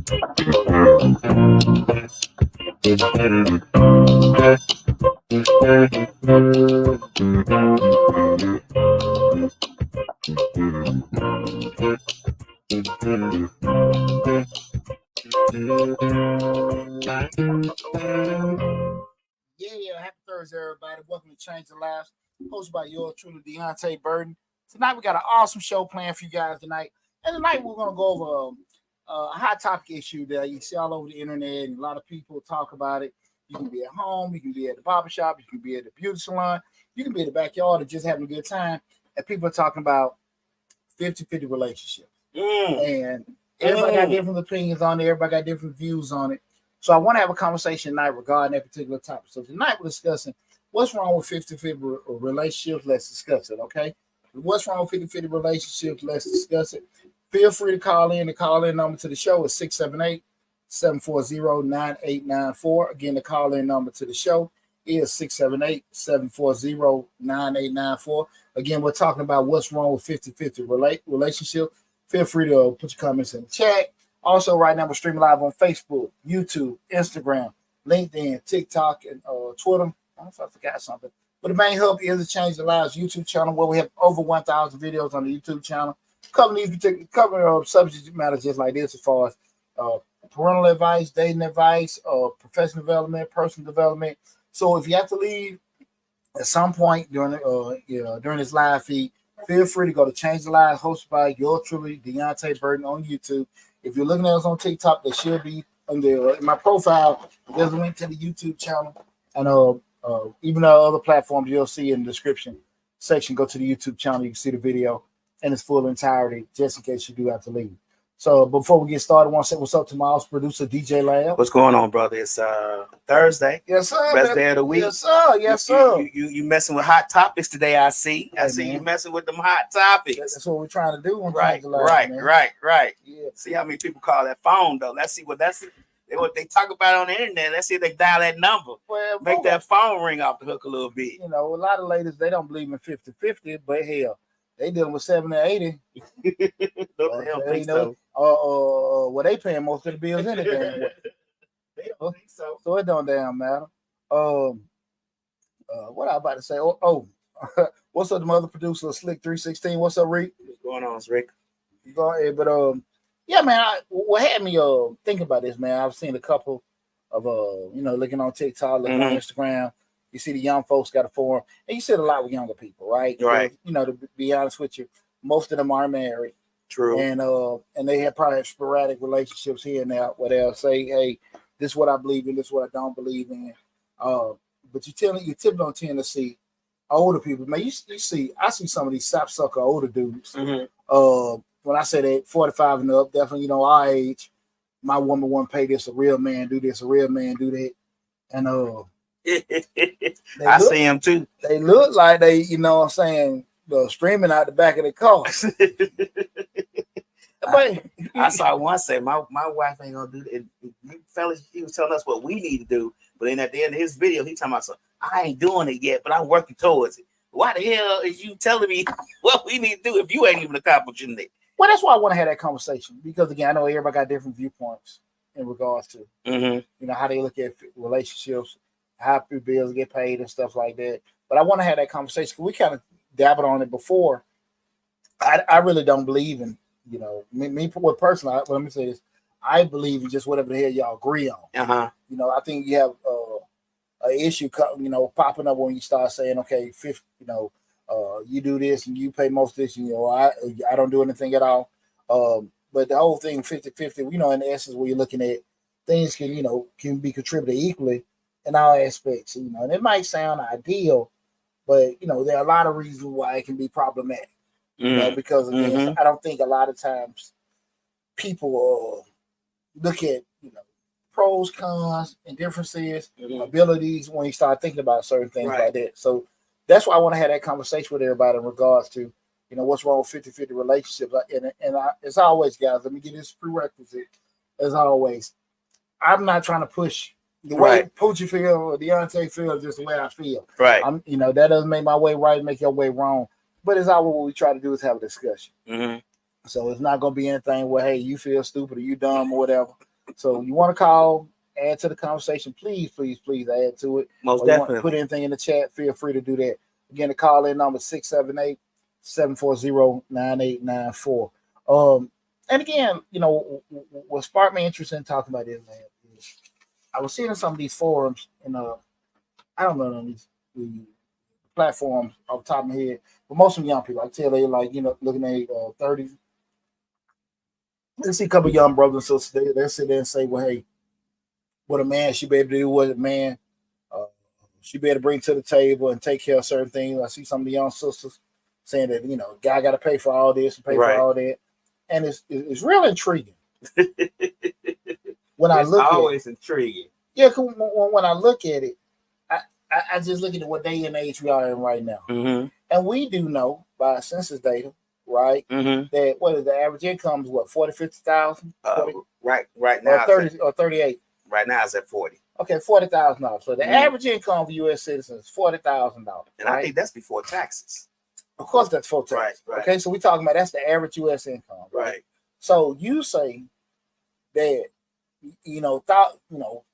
Happy Thursday, everybody. Welcome to Change the Lives, hosted by yours truly, Deonte Burden. Tonight, we got an awesome show planned for you guys tonight. And tonight, we're going to go over a hot topic issue that you see all over the internet, and a lot of people talk about it. You can be at home, you can be at the barbershop, you can be at the beauty salon, you can be in the backyard and just having a good time. And people are talking about 50-50 relationships. And everybody got different opinions on it. Everybody got different views on it. So I want to have a conversation tonight regarding that particular topic. So tonight we're discussing what's wrong with 50-50 relationships. Let's discuss it, okay? What's wrong with 50-50 relationships? Let's discuss it. Feel free to call in. The call-in number to the show is 678-740-9894. Again, the call-in number to the show is 678-740-9894. Again, we're talking about what's wrong with 50-50 relationship. Feel free to put your comments in the chat. Also, right now, we're streaming live on Facebook, YouTube, Instagram, LinkedIn, TikTok, and Twitter. I don't know if I forgot something. But the main hub is the Change the Lives YouTube channel, where we have over 1,000 videos on the YouTube channel covering subject matter just like this, as far as parental advice, dating advice, professional development, personal development. So if you have to leave at some point during this live feed, feel free to go to Change the Lives, hosted by yours truly, Deonte Burden, on YouTube. If you're looking at us on TikTok, there should be in my profile. There's a link to the YouTube channel, and even other platforms you'll see in the description section. Go to the YouTube channel, you can see the video in its full entirety, just in case you do have to leave. So before we get started, I want to say what's up to my house producer, DJ Lab. What's going on, brother? It's Thursday. Yes, sir. Best day of the week. Yes, sir. Yes, sir. You messing with hot topics today, I see. I see you messing with them hot topics. That's what we're trying to do. Right. Yeah. See how many people call that phone, though. Let's see what they talk about on the internet. Let's see if they dial that number. Well, make that phone ring off the hook a little bit. You know, a lot of ladies, they don't believe in 50-50, but hell, they dealing with 70 or 80. They don't think so. Well, they paying most of the bills in the damn way. They don't think so. So it don't damn matter. What I about to say? What's up, the mother producer, Slick 316? What's up, Rick? What's going on, Rick? Go ahead, but yeah, man. What had me think about this, man? I've seen a couple of looking on TikTok, looking on Instagram. You see the young folks got a forum, and you see it a lot with younger people, right? Right. You know, to be honest with you, most of them are married. True. And they have probably sporadic relationships here and there where they'll say, "Hey, this is what I believe in, this is what I don't believe in." But you typically don't tend to see older people. Man, I see some of these sapsucker older dudes. When I say that 45 and up, definitely, our age, my woman wouldn't pay this, a real man do this, a real man do that. And I see them too. They look like they, streaming out the back of the car. I saw one say, my wife ain't gonna do that. Fellas, he was telling us what we need to do, but then at the end of his video, he talking about, so I ain't doing it yet, but I'm working towards it. Why the hell is you telling me what we need to do if you ain't even accomplishing it? Well, that's why I want to have that conversation, because again, I know everybody got different viewpoints in regards to how they look at relationships, how bills get paid and stuff like that. But I want to have that conversation because we kind of dabbled on it before. I really don't believe in, me personally. Let me say this: I believe in just whatever the hell y'all agree on. I think you have an issue, popping up when you start saying, okay, you do this and you pay most of this. I don't do anything at all. But the whole thing 50-50, in essence, where you're looking at things can be contributed equally in all aspects. And it might sound ideal, but there are a lot of reasons why it can be problematic. Because again, I don't think a lot of times people look at pros, cons, and differences, abilities when you start thinking about certain things like that. So that's why I want to have that conversation with everybody in regards to what's wrong with 50-50 relationships. And as always, guys, let me get this prerequisite. As always, I'm not trying to push the way Poochie feel or Deonte feel, just the way I feel. Right. That doesn't make my way right, make your way wrong. But it's always what we try to do is have a discussion. So it's not going to be anything where, hey, you feel stupid or you dumb or whatever. So you want to call, add to the conversation, please, please, please add to it. Most Or you want to definitely. put anything in the chat, feel free to do that. Again, the call in number 678-740-9894. And again, what sparked me interest in talking about this, man, is I was seeing some of these forums, and I don't know these platforms off the top of my head, but most of them young people, I tell they like, looking at 30s. I see a couple of young brothers and sisters, they sit there and say, well, hey, what a man should be able to do, what a man should be able to bring to the table and take care of certain things. I see some of the young sisters saying that, guy got to pay for all this and pay for all that. And it's real intriguing. When I look always intriguing. Yeah, cause when I look at it, I just look at what day and age we are in right now. Mm-hmm. And we do know by census data, right, that what is the average income is what, 40, 50,000? Right now. Or 30 or 38. Right now it's at 40. Okay, $40,000. So the average income for U.S. citizens is $40,000. And right? I think that's before taxes. Of course, that's before taxes. Right. Okay, so we're talking about that's the average U.S. income. Right. So you say that,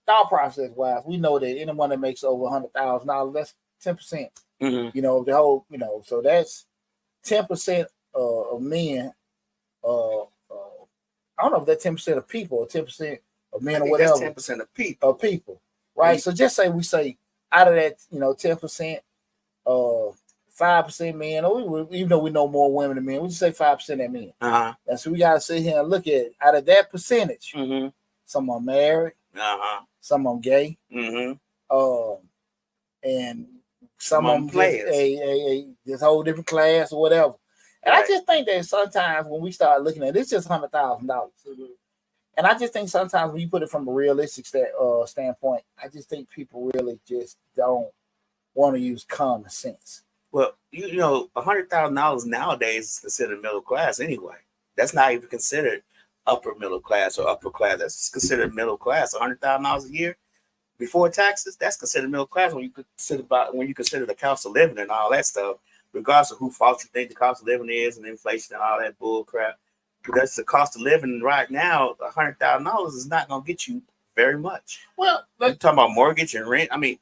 thought process wise, we know that anyone that makes over $100,000, that's 10%. Mm-hmm. The whole, so that's 10% of men. I don't know if that's 10% of people or 10% of men or whatever. That's 10% of people. Right? Mm-hmm. So just say we say out of that, 10%, 5% men, or even though we know more women than men, we just say 5% of men. Uh-huh. And so we got to sit here and look at out of that percentage, some are married, some are gay, and some of them players, this whole different class or whatever. And I just think that sometimes when we start looking at it, it's just $100,000. And I just think sometimes when you put it from a realistic standpoint, I just think people really just don't want to use common sense. Well, $100,000 nowadays is considered middle class anyway. That's not even considered upper middle class or upper class. That's considered middle class. $100,000 a year before taxes, that's considered middle class when you consider the cost of living and all that stuff, regardless of who fault you think the cost of living is and inflation and all that bull crap. That's the cost of living right now. $100,000 is not going to get you very much. Well, you're talking about mortgage and rent. I mean,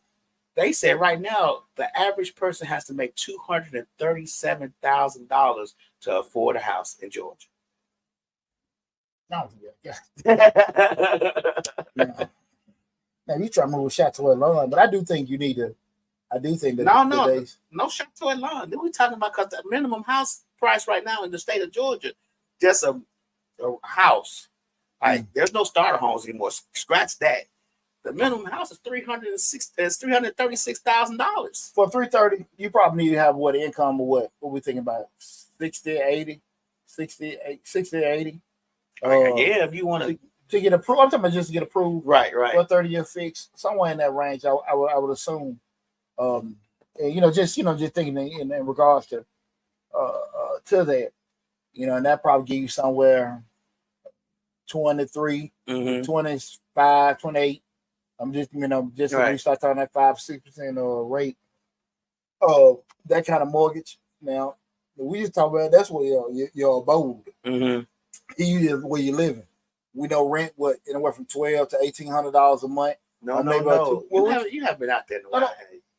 they said right now the average person has to make $237,000 to afford a house in Georgia. No, yeah. Now you try to move Chateau along, but I do think you need to. I do think that no Chateau along. Then we talking about because the minimum house price right now in the state of Georgia, just a house. Like there's no starter homes anymore. Scratch that. The minimum house is $336,000. For $330,000, you probably need to have what income or what? What we thinking about? 60, 80, 60, 80. Yeah, if you want to get approved, I'm talking about just to get approved. Right. For a 30-year fix, somewhere in that range, I would assume. And, just thinking in regards to that, and that probably give you somewhere 23, 25, 28. I'm just, when you start talking that 5-6% rate, that kind of mortgage. Now, we just talk about that's where your abode. Where you're living. We know rent anywhere from $1,200 to $1,800 a month. No. You have been out there in a while.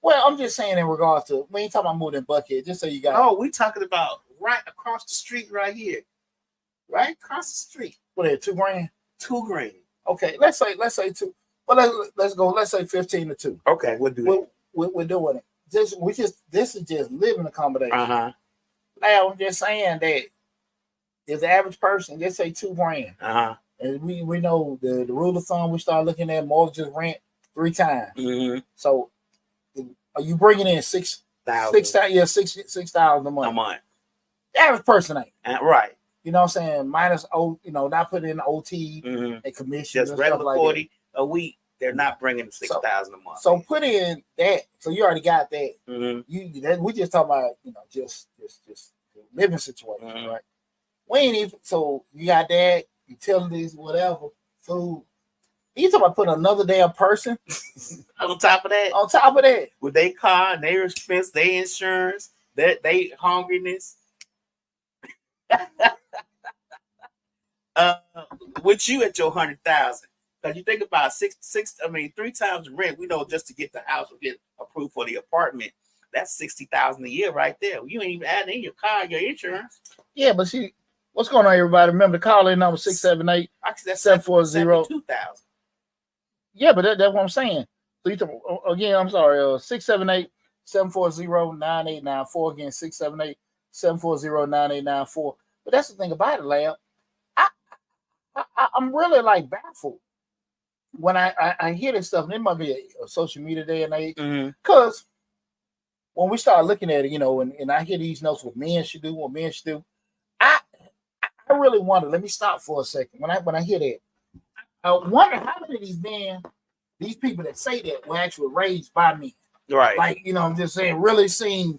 Well, I'm just saying in regards to when you talking about moving in Buckhead, just so you got. Oh, we talking about right across the street, right here, right across the street. What is it, $2,000? $2,000. Okay, let's say $2,000. Well, let's go. Let's say 15 to 2. Okay, we'll do it. We're doing it. This is just living accommodation. Now I'm just saying that if the average person, just say $2,000, and we know the rule of thumb, we start looking at mortgages, rent 3 times. So are you bringing in $6,000? Yeah, $6,000 a month. The average person ain't right. You know what I'm saying? Minus not putting in OT and commissions. Just regular 40 a week. They're not bringing $6,000 a month. So put in that. So you already got that. We just talking about just living situation, right? We ain't even. So you got that, utilities, whatever, food. You talking about putting another damn person on top of that? On top of that, with their car, their expense, their insurance, their hungriness. With you at your 100,000. Because you think about 3 times the rent, we know just to get the house or get approved for the apartment, that's $60,000 a year right there. You ain't even adding in your car, your insurance. Yeah, but see, what's going on, everybody? Remember the call in number 678 740 $72,000. Yeah, but that's what I'm saying. So again, I'm sorry, 678-740-9894. Again, 678-740-9894. But that's the thing about it, Lab. I'm really like baffled when I hear this stuff, and it might be a social media day and age. Because when we start looking at it, and I hear these notes, what men should do, I really wonder. Let me stop for a second. When I hear that, I wonder how many of these men, these people that say that, were actually raised by men. Right. Like, I'm just saying, really seeing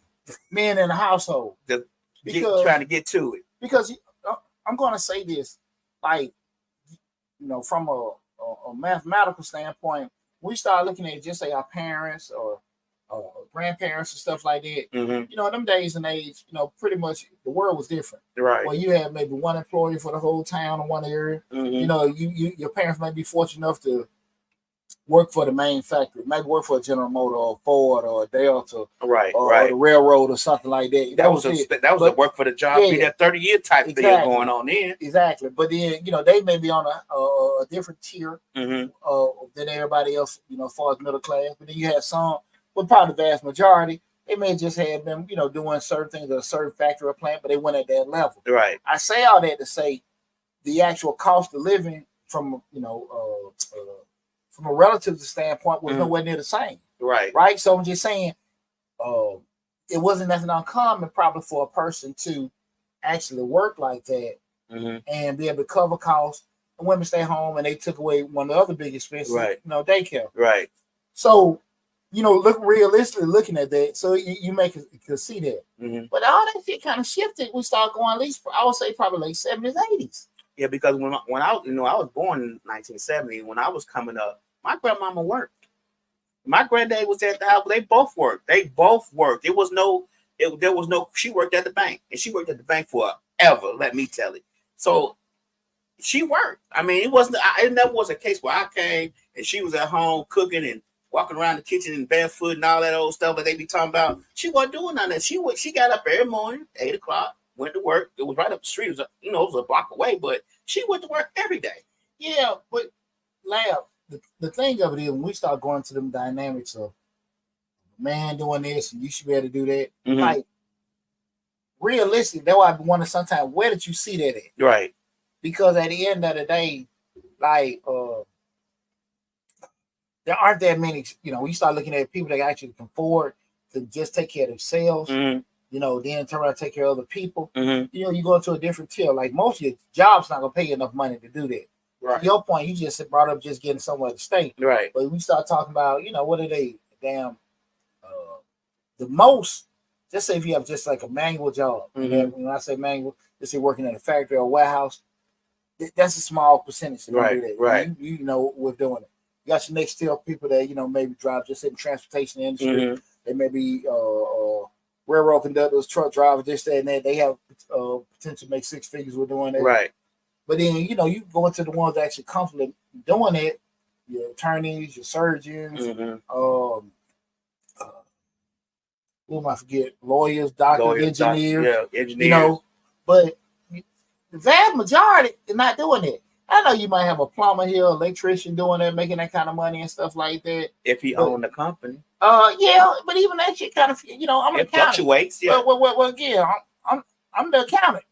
men in the household. Trying to get to it. Because I'm going to say this, like, from a mathematical standpoint, we start looking at just say our parents or grandparents and stuff like that. In them days and age, pretty much the world was different. Right. Well, you had maybe one employee for the whole town in one area. Your parents might be fortunate enough to work for the main factory, maybe work for a General Motor or Ford or a Delta, or the railroad or something like that. That was a work for the job, be that 30-year type deal going on then. Exactly, but then they may be on a different tier than everybody else, as far as middle class. But then you have some, but probably the vast majority, they may just have been, doing certain things at a certain factory or plant, but they went at that level. Right. I say all that to say the actual cost of living from from a relative standpoint was nowhere near the same. Right. So I'm just saying, it wasn't nothing uncommon probably for a person to actually work like that and be able to cover costs. And women stay home, and they took away one of the other big expenses, daycare. Right. So, look realistically looking at that. So you can see that. But all that shit kind of shifted. We started going at least, I would say, probably late 70s, 80s. Yeah, because when I was born in 1970. When I was coming up, my grandmama worked. My granddad was at the house. They both worked. There was no. She worked at the bank, and she worked at the bank forever. Let me tell you. So she worked. I mean, it never was a case where I came and she was at home cooking and walking around the kitchen in barefoot and all that old stuff that they be talking about. She wasn't doing none of that. She got up every morning, 8 o'clock. Went to work. It was right up the street. It was, it was a block away, but she went to work every day. Yeah, but Lab, the thing of it is, when we start going to them dynamics of man doing this and you should be able to do that, like realistic, that's why I wonder sometimes, where did you see that at? Right. Because at the end of the day, like there aren't that many. We start looking at people that actually can afford to just take care of themselves. Then turn around and take care of other people. You go into a different tier. Like most of your job's not gonna pay you enough money to do that. Right. To your point, you just brought up just getting somewhere to stay. Right. But we start talking about, what are they? Damn, the most. Just say if you have just like a manual job. When I say manual, just say working in a factory or a warehouse. That's a small percentage. Right. Do that. Right. We're doing it. You got your next tier people that maybe drive just in the transportation industry. They may be railroad conductors, truck drivers, this, that, and that. They have potential to make six figures with doing that. Right. But then, you go into the ones that actually comfortable doing it, your attorneys, your surgeons, who am I forget? Lawyers, doctors, engineers. Engineers. But the vast majority is not doing it. I know you might have a plumber here, electrician doing that, making that kind of money and stuff like that. If he owned the company. Yeah, but even that shit kind of, I'm an accountant. Fluctuates, yeah. Well, again, I'm the accountant.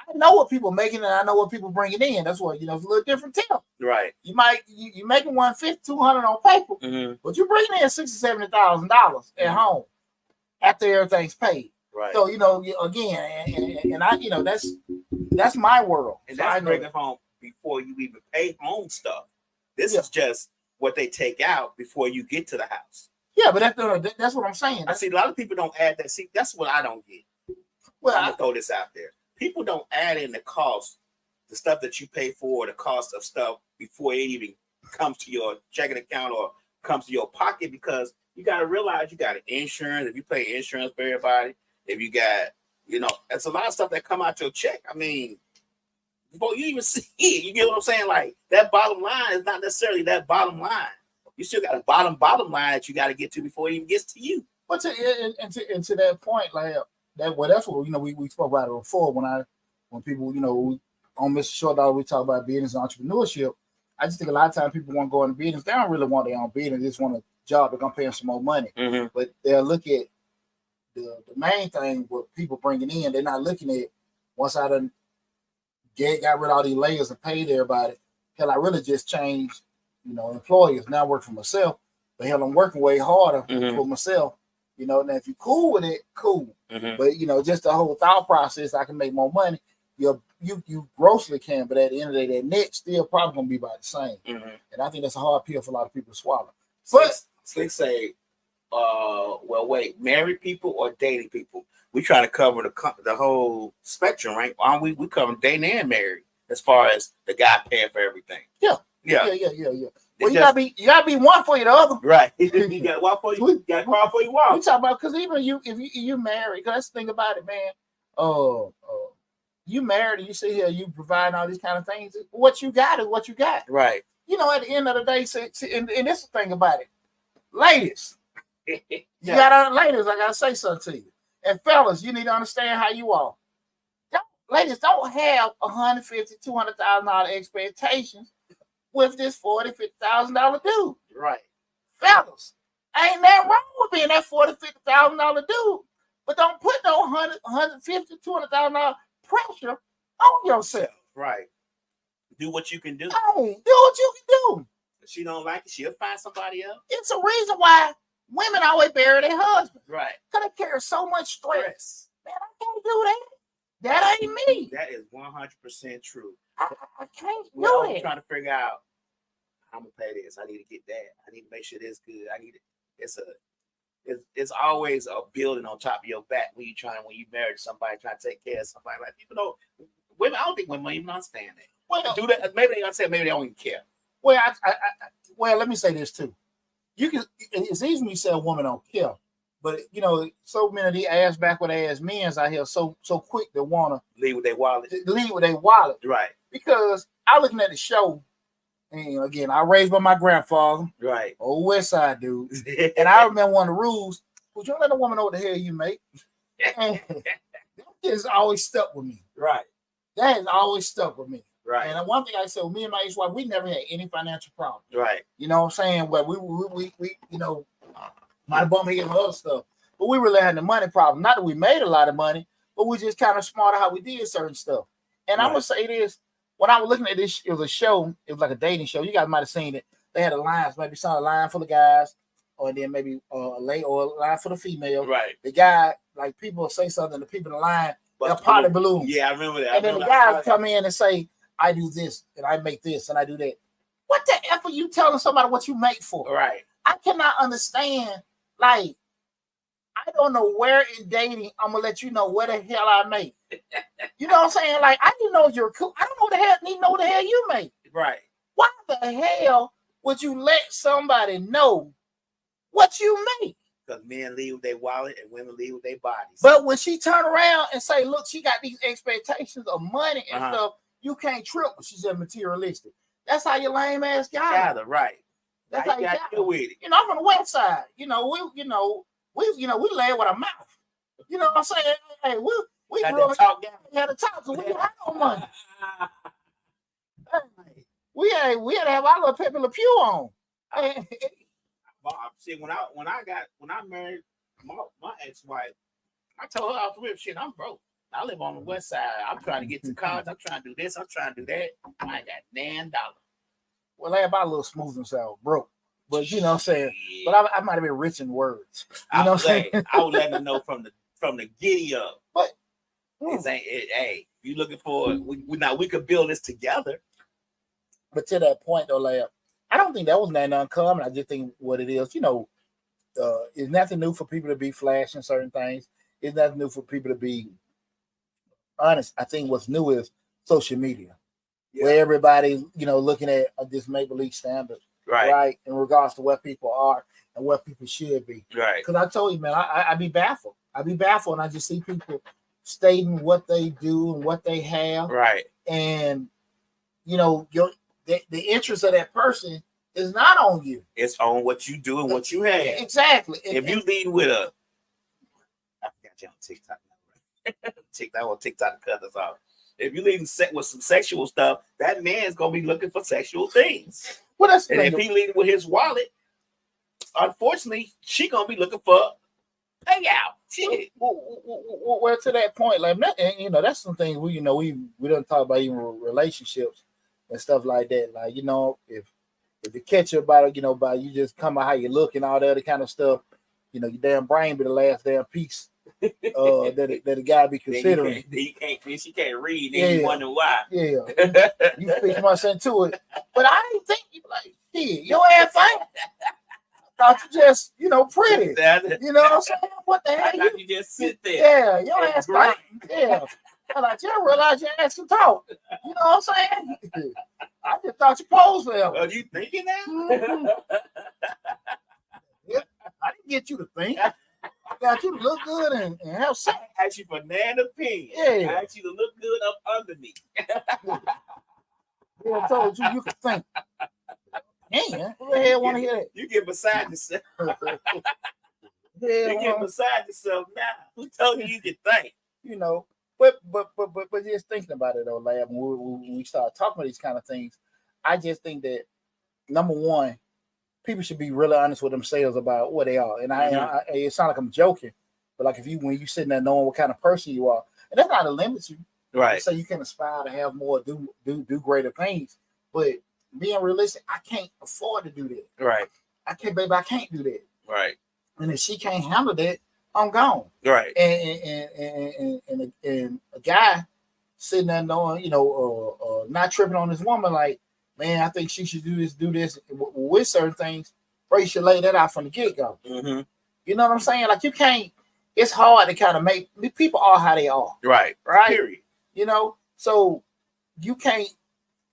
I know what people making and I know what people bringing in. That's what, it's a little different tip. Right. You making $150, $200 on paper, but you bringing in $60,000, $70,000 at home after everything's paid. Right. So, again, and I, that's my world. And that's bringing home before you even pay home stuff. This is just what they take out before you get to the house. Yeah, but that's what I'm saying. I see a lot of people don't add that. See, that's what I don't get. Well, I'm gonna throw this out there. People don't add in the cost, the stuff that you pay for, the cost of stuff before it even comes to your checking account or comes to your pocket, because you got to realize you got insurance. If you pay insurance for everybody, if you got, it's a lot of stuff that come out your check. I mean, before you even see it. You get what I'm saying? Like that bottom line is not necessarily that bottom line. You still got a bottom line that you got to get to before it even gets to you. But to that point, like that, well, that's what we spoke about it before when people on Mr. Short Dog we talk about business and entrepreneurship. I just think a lot of times people want to go into business. They don't really want their own business. They just want a job that's gonna pay them some more money. Mm-hmm. But they'll look at the main thing with people bringing in. They're not looking at once I done got rid of all these layers and paid everybody. Hell, I really just changed, employers. Now I work for myself. But hell, I'm working way harder for myself. Now if you're cool with it, cool. Mm-hmm. But just the whole thought process, I can make more money. You grossly can, but at the end of the day, that net still probably gonna be about the same. Mm-hmm. And I think that's a hard pill for a lot of people to swallow. But they say, well, wait, married people or dating people? We try to cover the whole spectrum, right? Aren't we? We cover dating and married as far as the guy paying for everything. Yeah. Well, you gotta be one for the other, right? You got one for you. You got one for you. We talk about because even if you married, because that's the thing about it, man. You married and you sit here, you provide all these kind of things. What you got is what you got, right? At the end of the day, and this is the thing about it, ladies. Yeah. Ladies, I gotta say something to you, and fellas, you need to understand how you are. Ladies don't have $150,000, $200,000 expectations with this $40,000, $50,000 dude. Right. Fellas, ain't nothing wrong with being that $40,000, $50,000 dude. But don't put no $150,000, $200,000 pressure on yourself. Right. Do what you can do. Hey, do what you can do. If she don't like it, she'll find somebody else. It's a reason why women always bury their husbands. Right. Because they carry so much stress. Man, I can't do that. That ain't me. That is 100% true. I can't do I'm it. trying to figure out I'm gonna pay this. I need to get that. I need to make sure this good. I need it. It's always a building on top of your back when you married somebody trying to take care of somebody. Like people know women. I don't think women even understand that. Well, do that. Maybe they understand. Maybe they don't even care. Well, well, let me say this too. It's easy when you say a woman don't care, but so many of these ass backward ass men's out here so quick to wanna leave with their wallet. Right. Because I looking at the show, and again, I raised by my grandfather, right, old West Side dude, and I remember one of the rules was you don't let a woman know what the hell you make. And that has always stuck with me. Right. That has always stuck with me. Right. And one thing I said, me and my ex-wife, we never had any financial problem. Right. You know what I'm saying? Well, we my bum here and other stuff, but we really had the money problem. Not that we made a lot of money, but we just kind of smarter how we did certain stuff. And right. I'm gonna say this: when I was looking at this, it was a show. It was like a dating show. You guys might have seen it. They had a line, maybe some line for the guys, or then maybe a line for the female. Right. The guy, like people say something, the people in the line, they're potty balloons. Yeah, I remember that. And then the guys come in and say, I do this and I make this and I do that. What the F are you telling somebody what you make for? Right. I cannot understand. Like, I don't know where in dating I'm gonna let you know where the hell I make. You know what I'm saying? Like, I didn't know you're cool. I don't know what the hell you make. Right. Why the hell would you let somebody know what you make? Because men leave with their wallet and women leave with their bodies. But when she turn around and say, look, she got these expectations of money and stuff, you can't trip when she's just materialistic. That's how your lame ass got it. Right. That's how you got it with it. I'm from the West Side. We lay with our mouth. You know what I'm saying? Hey, we had really to talk down. We had to talk because we didn't have no money. We had to have our little Pepe Le Pew on. See, when I married my ex-wife, I told her off the rip, shit, I'm broke. I live on the West Side. I'm trying to get to college. I'm trying to do this. I'm trying to do that. I ain't got $9. Well, I had about a little smoothness out, broke. But you know what I'm saying? Yeah. But I might have been rich in words. You know what I'm saying? I was letting her know from the giddy up. But hey, you looking for we could build this together. But to that point though, like, I don't think that was nothing uncommon. I just think what it is, it's nothing new for people to be flashing certain things. It's nothing new for people to be honest. I think what's new is social media, where everybody's, looking at this make-believe standard, right, in regards to what people are and what people should be. Right. Because I told you, man, I be baffled. And I just see people stating what they do and what they have. Right. and the interest of that person is not on you. It's on what you do and what you have. Exactly. If you lead with I forgot you on TikTok. TikTok cut us off. If you leading with some sexual stuff, that man's gonna be looking for sexual things. Well, that's and if he leading with his wallet, unfortunately, she gonna be looking for payout. Shit. Well, to that point, like, and that's some things we don't talk about, even relationships and stuff like that. Like, if you catch you about it, by you just come out how you look and all that other kind of stuff, your damn brain be the last damn piece that a guy be considering. She can't read, then you wonder why. Yeah, you fix my son to it, but I didn't think you like, shit, your ass fine. Thought you just, pretty. You know what I'm saying? What the hell? You just sit there. Yeah, your ass fine. Yeah. I like, you don't realize your ass can talk. You know what I'm saying? I just thought you posed for him. Are you thinking that? Mm-hmm. Yeah, I didn't get you to think. I got you to look good and have sex. I asked you for an opinion. Yeah. I asked you to look good up under me. Yeah, I told you could think. Man, who the hell want to hear that? You get beside yourself. You get beside yourself now. Who told you could think? But just thinking about it though, Lab, when we start talking about these kind of things, I just think that number one, people should be really honest with themselves about what they are. And it sounds like I'm joking, but like when you sitting there knowing what kind of person you are, and that's not to limit you, right? So you can aspire to have more, do greater things, but being realistic, I can't afford to do that. Right. I can't do that. Right. And if she can't handle that, I'm gone. Right. And a guy sitting there knowing, not tripping on this woman, like, man, I think she should do this with certain things. Bro, you should lay that out from the get-go. Mm-hmm. You know what I'm saying? Like, you can't, it's hard to kind of make, people are how they are. Right. Right. Period. So you can't,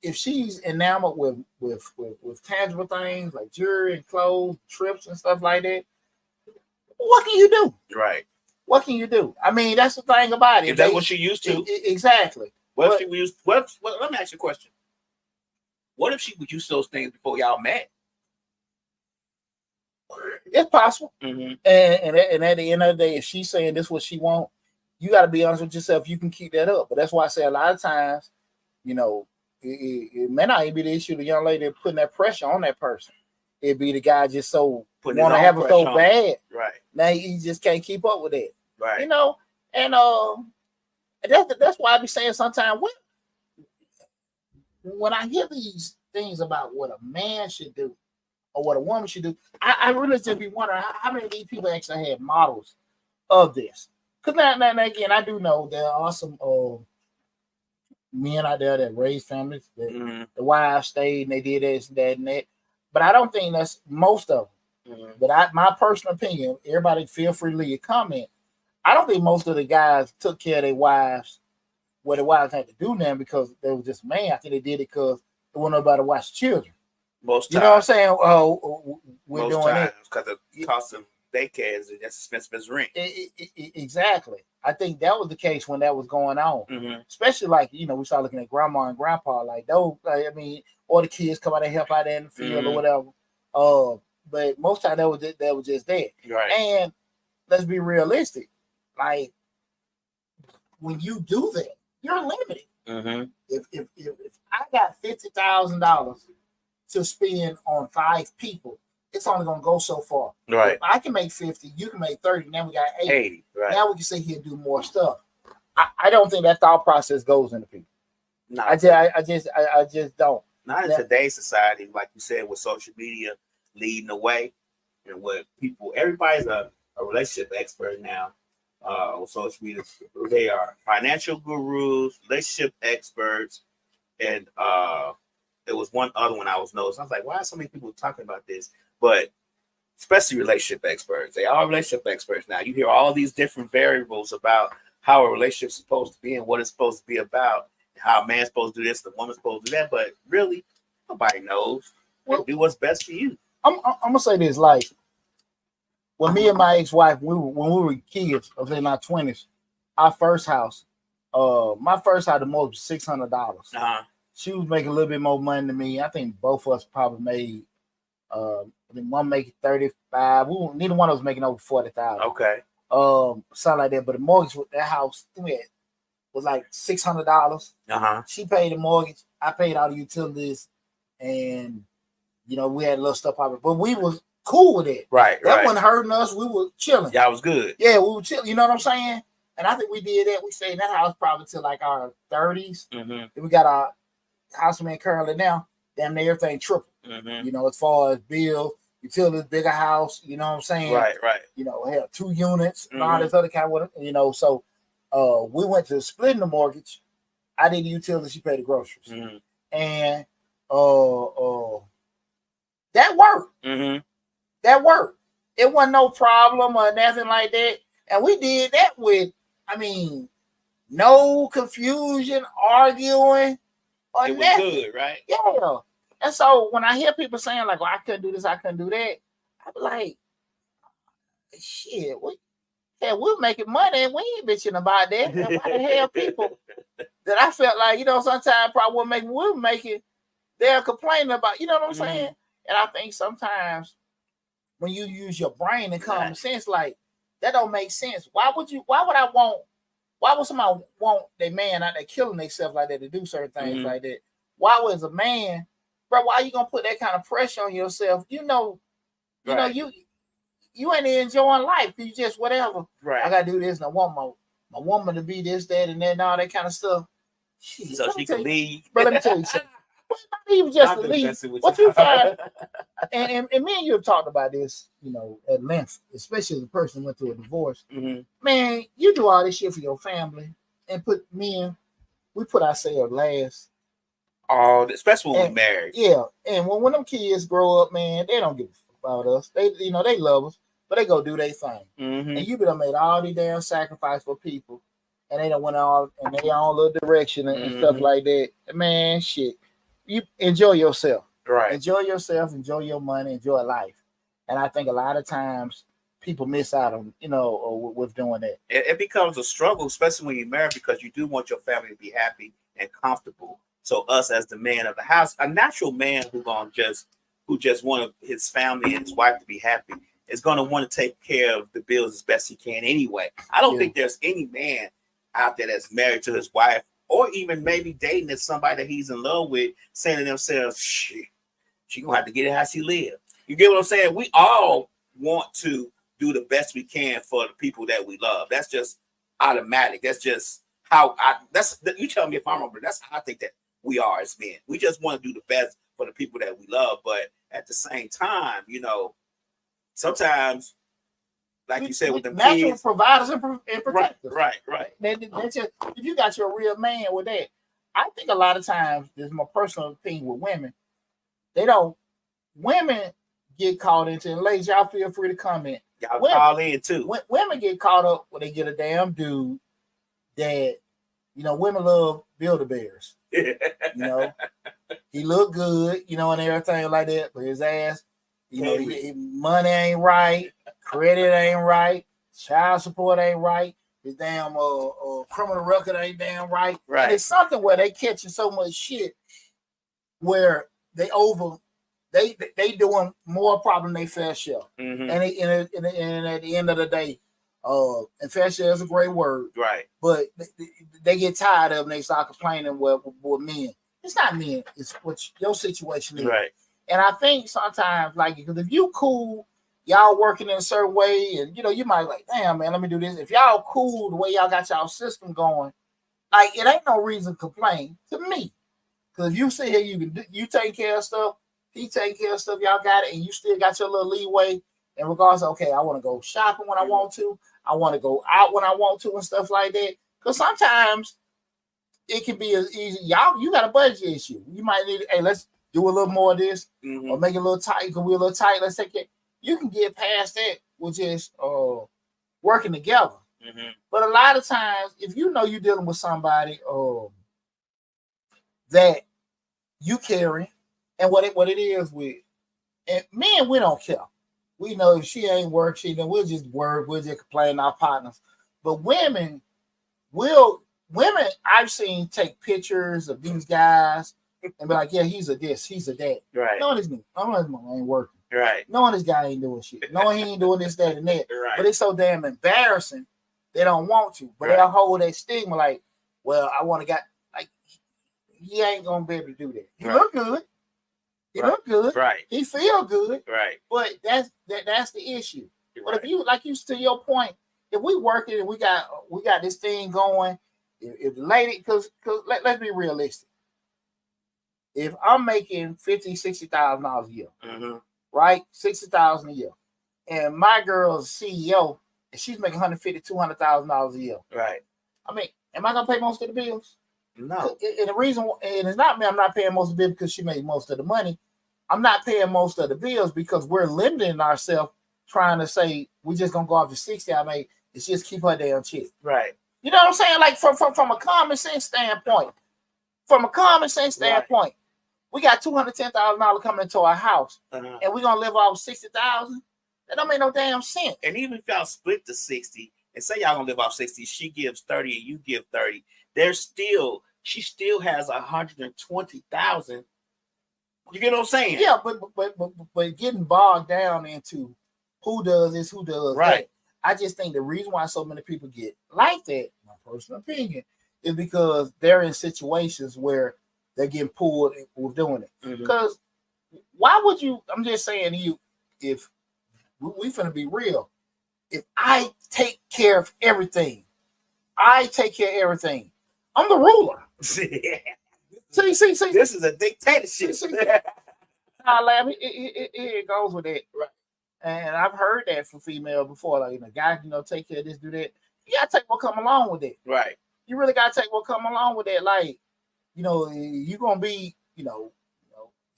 if she's enamored with tangible things like jewelry and clothes, trips and stuff like that, what can you do? Right. What can you do? I mean, that's the thing about it. If that's what she used to. Exactly. What if she used? Let me ask you a question. What if she would use those things before y'all met? It's possible. Mm-hmm. And at the end of the day, if she's saying this is what she wants, you got to be honest with yourself. You can keep that up. But that's why I say a lot of times, it may not even be the issue of the young lady putting that pressure on that person. It'd be the guy just so want to have it so bad. Right. Now he just can't keep up with it. Right. And that's why I be saying sometimes when I hear these things about what a man should do or what a woman should do, I really just be wondering how many of these people actually have models of this. Because now again, I do know there are some men out there that raise families, that the wives stayed and they did this, that, and that. But I don't think that's most of them. Mm-hmm. But my personal opinion, everybody feel free to leave a comment. I don't think most of the guys took care of their wives, what the wives had to do now because they were just man. I think they did it because they want nobody to watch children. Most times. You know what I'm saying? Oh, we're most doing it because the cost of daycare is as expensive as rent. Exactly. I think that was the case when that was going on. Mm-hmm. Especially like, we started looking at grandma and grandpa, like those, or the kids come out and help out in the field or whatever. But most time that was just that. Right. And let's be realistic. Like when you do that, you're limited. Mm-hmm. If I got $50,000 to spend on 5 people, it's only gonna go so far. Right. If I can make 50, you can make 30. Now we got 80. Right. Now we can sit here and do more stuff. I don't think that thought process goes into people. No. I just don't. Not in today's society, like you said, with social media leading the way, and what everybody's a relationship expert now. With social media, they are financial gurus, relationship experts, and there was one other one I was noticing. I was like, why are so many people talking about this? But especially relationship experts, they are relationship experts now. You hear all these different variables about how a relationship's supposed to be and what it's supposed to be about, how a man's supposed to do this, the woman's supposed to do that. But really, nobody knows. Well, do what's best for you. I'm gonna say this: like when me and my ex-wife, when we were kids, I was in our 20s, our first house, My first house, the mortgage was $600. Uh-huh. She was making a little bit more money than me. I think both of us probably made. I think one making 35. Neither one of us making over 40,000. Okay. Something like that. But the mortgage with that house was like $600. Uh-huh. She paid the mortgage. I paid all the utilities, and we had a little stuff out of it. But we was cool with it. Right. That wasn't hurting us. We were chilling. Y'all was good. Yeah, we were chilling. You know what I'm saying? And I think we did that. We stayed in that house probably till like our 30s. Mm-hmm. Then we got our house man currently now. Damn near everything triple. Mm-hmm. As far as bills, utilities, bigger house. You know what I'm saying? Right. Have 2 units and all this other kind of So we went to splitting the mortgage. I did the utilities. She paid the groceries, and that worked. That worked. It wasn't no problem or nothing like that. And we did that with, no confusion, arguing, or it was nothing. Good, right? Yeah. And so when I hear people saying like, "Well, I couldn't do this, I couldn't do that," I'm like, "Shit, we're making money, and we ain't bitching about that." And why the hell people that I felt like sometimes probably we're making, they're complaining about, you know what I'm saying? And I think sometimes when you use your brain and common sense, like that don't make sense. Why would somebody want their man out there killing themselves like that to do certain things like that? Why was a man, bro? Why you gonna put that kind of pressure on yourself? You ain't enjoying life. You just whatever. Right. I gotta do this, and I want my woman to be this, that, and that, and all that kind of stuff. So she can leave. But let me tell you something. Not even just to leave. What you find, and me and you have talked about this, at length, especially as a person who went through a divorce. Man, you do all this shit for your family, and we put ourselves last. Especially when we married. Yeah, and when them kids grow up, man, they don't give a fuck about us. They love us, but they go do their thing. And you done made all these damn sacrifice for people, and they done went all in their own little direction and stuff like that. Man, shit. You enjoy yourself. Right. Enjoy yourself, enjoy your money, enjoy life. And I think a lot of times people miss out on, with doing that. It becomes a struggle, especially when you're married, because you do want your family to be happy and comfortable. So us as the man of the house, a natural man who just want his family and his wife to be happy is gonna want to take care of the bills as best he can anyway. I don't think there's any man out there that's married to his wife, or even maybe dating as somebody that he's in love with, saying to themselves, "Shit, she gonna have to get it how she live." You get what I'm saying? We all want to do the best we can for the people that we love. That's just automatic. That's just how you tell me if I'm wrong, but that's how I think that we are as men. We just want to do the best for the people that we love, but at the same time, sometimes, like you said, with the natural kids, providers and protectors. Right. That's just, if you got your real man with that, I think a lot of times, this is my personal opinion with women, women get caught into, and ladies, y'all feel free to comment. Y'all call in too. Women get caught up when they get a damn dude that, women love Build-A-Bears. He look good, and everything like that, but his ass, money ain't right, credit ain't right, child support ain't right, his damn criminal record ain't damn right. Right. And it's something where they catching so much shit where they doing more problem than they fair share. And at the end of the day, and fair share is a great word, right? But they get tired of it and they start complaining with men. It's not men, it's what your situation is, right? And I think sometimes, like, because if you cool, y'all working in a certain way, and you might like, damn man, let me do this. If y'all cool the way y'all got y'all system going, like, it ain't no reason to complain to me. Because if you sit here, you take care of stuff, he take care of stuff, y'all got it, and you still got your little leeway in regards to, okay, I want to go shopping when I want to, I want to go out when I want to, and stuff like that. Because sometimes it can be as easy. You got a budget issue. You might need, hey, let's do a little more of this, or make it a little tight, because we're a little tight. Let's take it. You can get past that with just working together. But a lot of times, if you're dealing with somebody that you carry, and what it is with, and men, we don't care. We know if she ain't work, we'll just work, we'll just complain our partners. But women, we'll women I've seen take pictures of these guys and be like, yeah, he's a this, he's a that. Right. Knowing his mom ain't working. Right. Knowing this guy ain't doing shit. Knowing he ain't doing this, that, and that. Right. But it's so damn embarrassing, they don't want to. But they'll hold that stigma like, well, I want to get, like, he ain't going to be able to do that. He look good. He look good. Right. He feel good. Right. But that's the issue. You're but if you, like you, to your point, if we working and we got this thing going, if the lady, because let's be realistic. If I'm making $50,000-$60,000 a year, right, $60,000 a year, and my girl's CEO and she's making $150,000-$200,000 a year, right? I mean, am I gonna pay most of the bills? No. And the reason, and it's not me, I'm not paying most of the bills because she made most of the money. I'm not paying most of the bills because we're limiting ourselves, trying to say we just gonna go off to 60. I mean, it's just keep her damn check. Right. You know what I'm saying? Like from a common sense standpoint. From a common sense standpoint, we got $210,000 coming into our house, and we're gonna live off 60,000. That don't make no damn sense. And even if y'all split the 60, and say y'all gonna live off 60, she gives 30 and you give 30. She still has 120,000. You get what I'm saying? Yeah, but getting bogged down into who does this, who does that. I just think the reason why so many people get like that, my personal opinion, is because they're in situations where they're getting pulled with doing it. Because why would you? I'm just saying to you, if we finna be real, if I take care of everything, I'm the ruler. See. This is a dictatorship. I laugh. It goes with that, right? And I've heard that from female before, like, guy, take care of this, do that. You gotta take what come along with it, right? You really gotta take what come along with that. Like, you gonna be,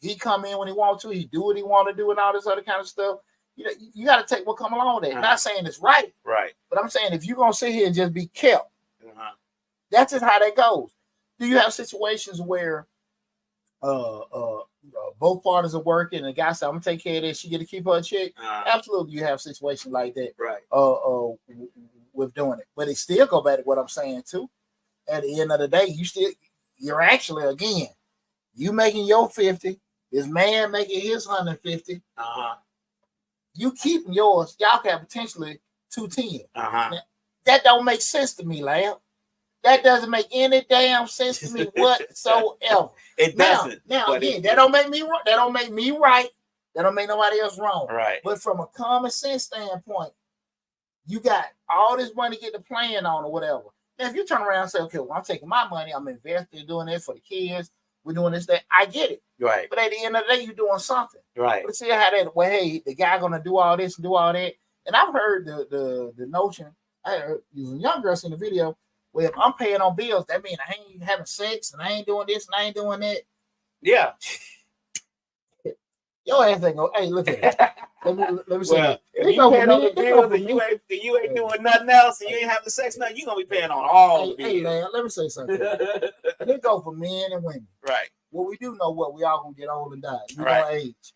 he come in when he want to, he do what he want to do, and all this other kind of stuff. You got to take what come along with that. Not saying it's right, but I'm saying if you're gonna sit here and just be kept, that's just how that goes. Do you have situations where both parties are working and the guy said, I'm gonna take care of this, she get to keep her check? Absolutely, you have situations like that, with doing it. But it still go back to what I'm saying too. At the end of the day, you're actually, again, you making your 50, this man making his 150. You keeping yours, y'all can have potentially 210. Now, that don't make sense to me, Lamb. That doesn't make any damn sense to me whatsoever. It doesn't. Now again, that don't make me wrong. That don't make me right. That don't make nobody else wrong. Right. But from a common sense standpoint, you got all this money to get the plan on or whatever. Now, if you turn around and say, okay, well, I'm taking my money, I'm investing, doing this for the kids, we're doing this, that, I get it. Right. But at the end of the day, you're doing something. Right. But see how that, well, hey, the guy gonna do all this and do all that. And I've heard the notion, I heard using young girls in the video, well, if I'm paying on bills, that means I ain't having sex and I ain't doing this and I ain't doing that. Yeah. Your ass ain't go, hey, look at it. Let me say, well, if you paying on the bills and you ain't doing nothing else and you ain't having sex, nothing, you gonna be paying on all the bills. Hey, man, let me say something. It go for men and women. Right. Well, we do know what we all gonna get old and die. You gonna age.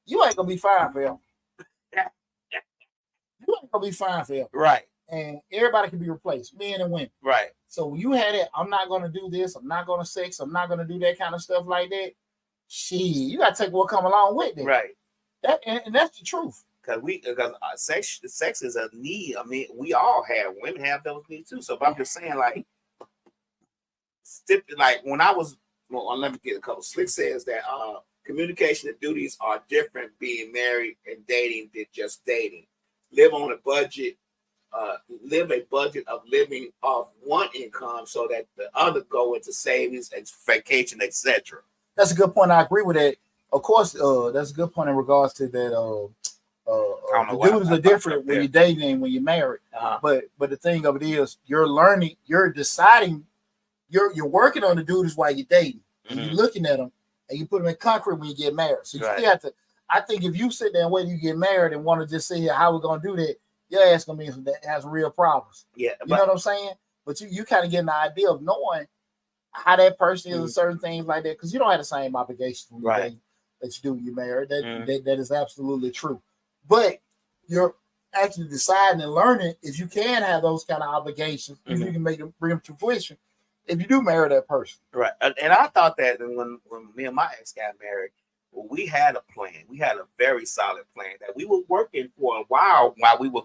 You ain't gonna be fine forever. You ain't gonna be fine forever. Right. And everybody can be replaced, men and women. Right. So when you had it, I'm not gonna do this, I'm not gonna sex, I'm not gonna do that kind of stuff like that. Shit, you gotta take what come along with it. Right. And that's the truth. Because sex is a need. I mean, we all have, women have those needs too. So if I'm just saying, like when I was, well, let me get a couple. Slick says that communication and duties are different being married and dating than just dating. Live on a budget. Live a budget of living off one income so that the other go into savings and vacation, etc. That's a good point. I agree with that. Of course, that's a good point in regards to that. The duties are different when you're dating and when you're married. But the thing of it is, you're learning, you're deciding, you're working on the duties while you're dating, and you're looking at them, and you put them in concrete when you get married. So you still have to. I think if you sit there and wait till you get married and want to just say here how we're gonna do that, your ass gonna be has real problems. Yeah, you know what I'm saying. But you kind of get an idea of knowing how that person is and certain things like that, because you don't have the same obligations when you're dating that you do when you're married. That is absolutely true. But you're actually deciding and learning if you can have those kind of obligations, if you can bring them to fruition, if you do marry that person. Right. And I thought that when me and my ex got married, well, we had a plan. We had a very solid plan that we were working for a while we were,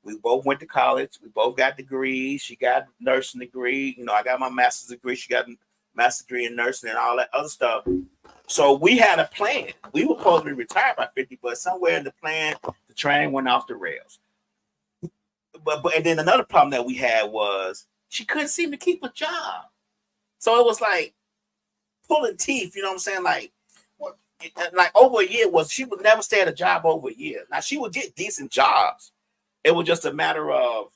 we both went to college. We both got degrees. She got a nursing degree. I got my master's degree. She got a master's degree in nursing and all that other stuff. So we had a plan. We were supposed to be retired by 50, but somewhere in the plan, the train went off the rails. But and then another problem that we had was she couldn't seem to keep a job. So it was like pulling teeth, you know what I'm saying? Like over a year she would never stay at a job over a year. Now she would get decent jobs. It was just a matter of,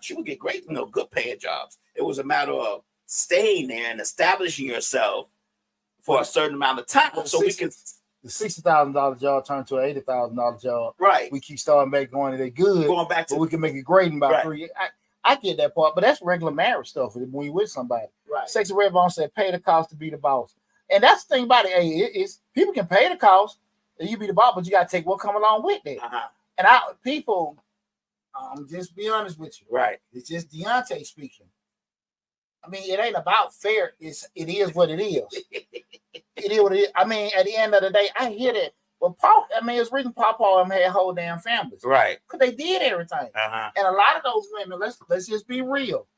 she would get great, good paying jobs. It was a matter of staying there and establishing yourself for a certain amount of time, so we can. The $60,000 job turned to an $80,000 job. Right. We keep starting back going, and they're good. Going back to, but we can make it great in about 3 years. I get that part, but that's regular marriage stuff when you're with somebody. Right. Sexy Red Bone said, "Pay the cost to be the boss," and that's the thing about it. Hey, it's people can pay the cost, and you be the boss, but you got to take what come along with that. And just be honest with you. Right. It's just Deonte speaking. It ain't about fair. It is what it is. It is what it is. At the end of the day, I hear that. But it's reason Paul had whole damn families. Right. Because they did everything. And a lot of those women, let's just be real.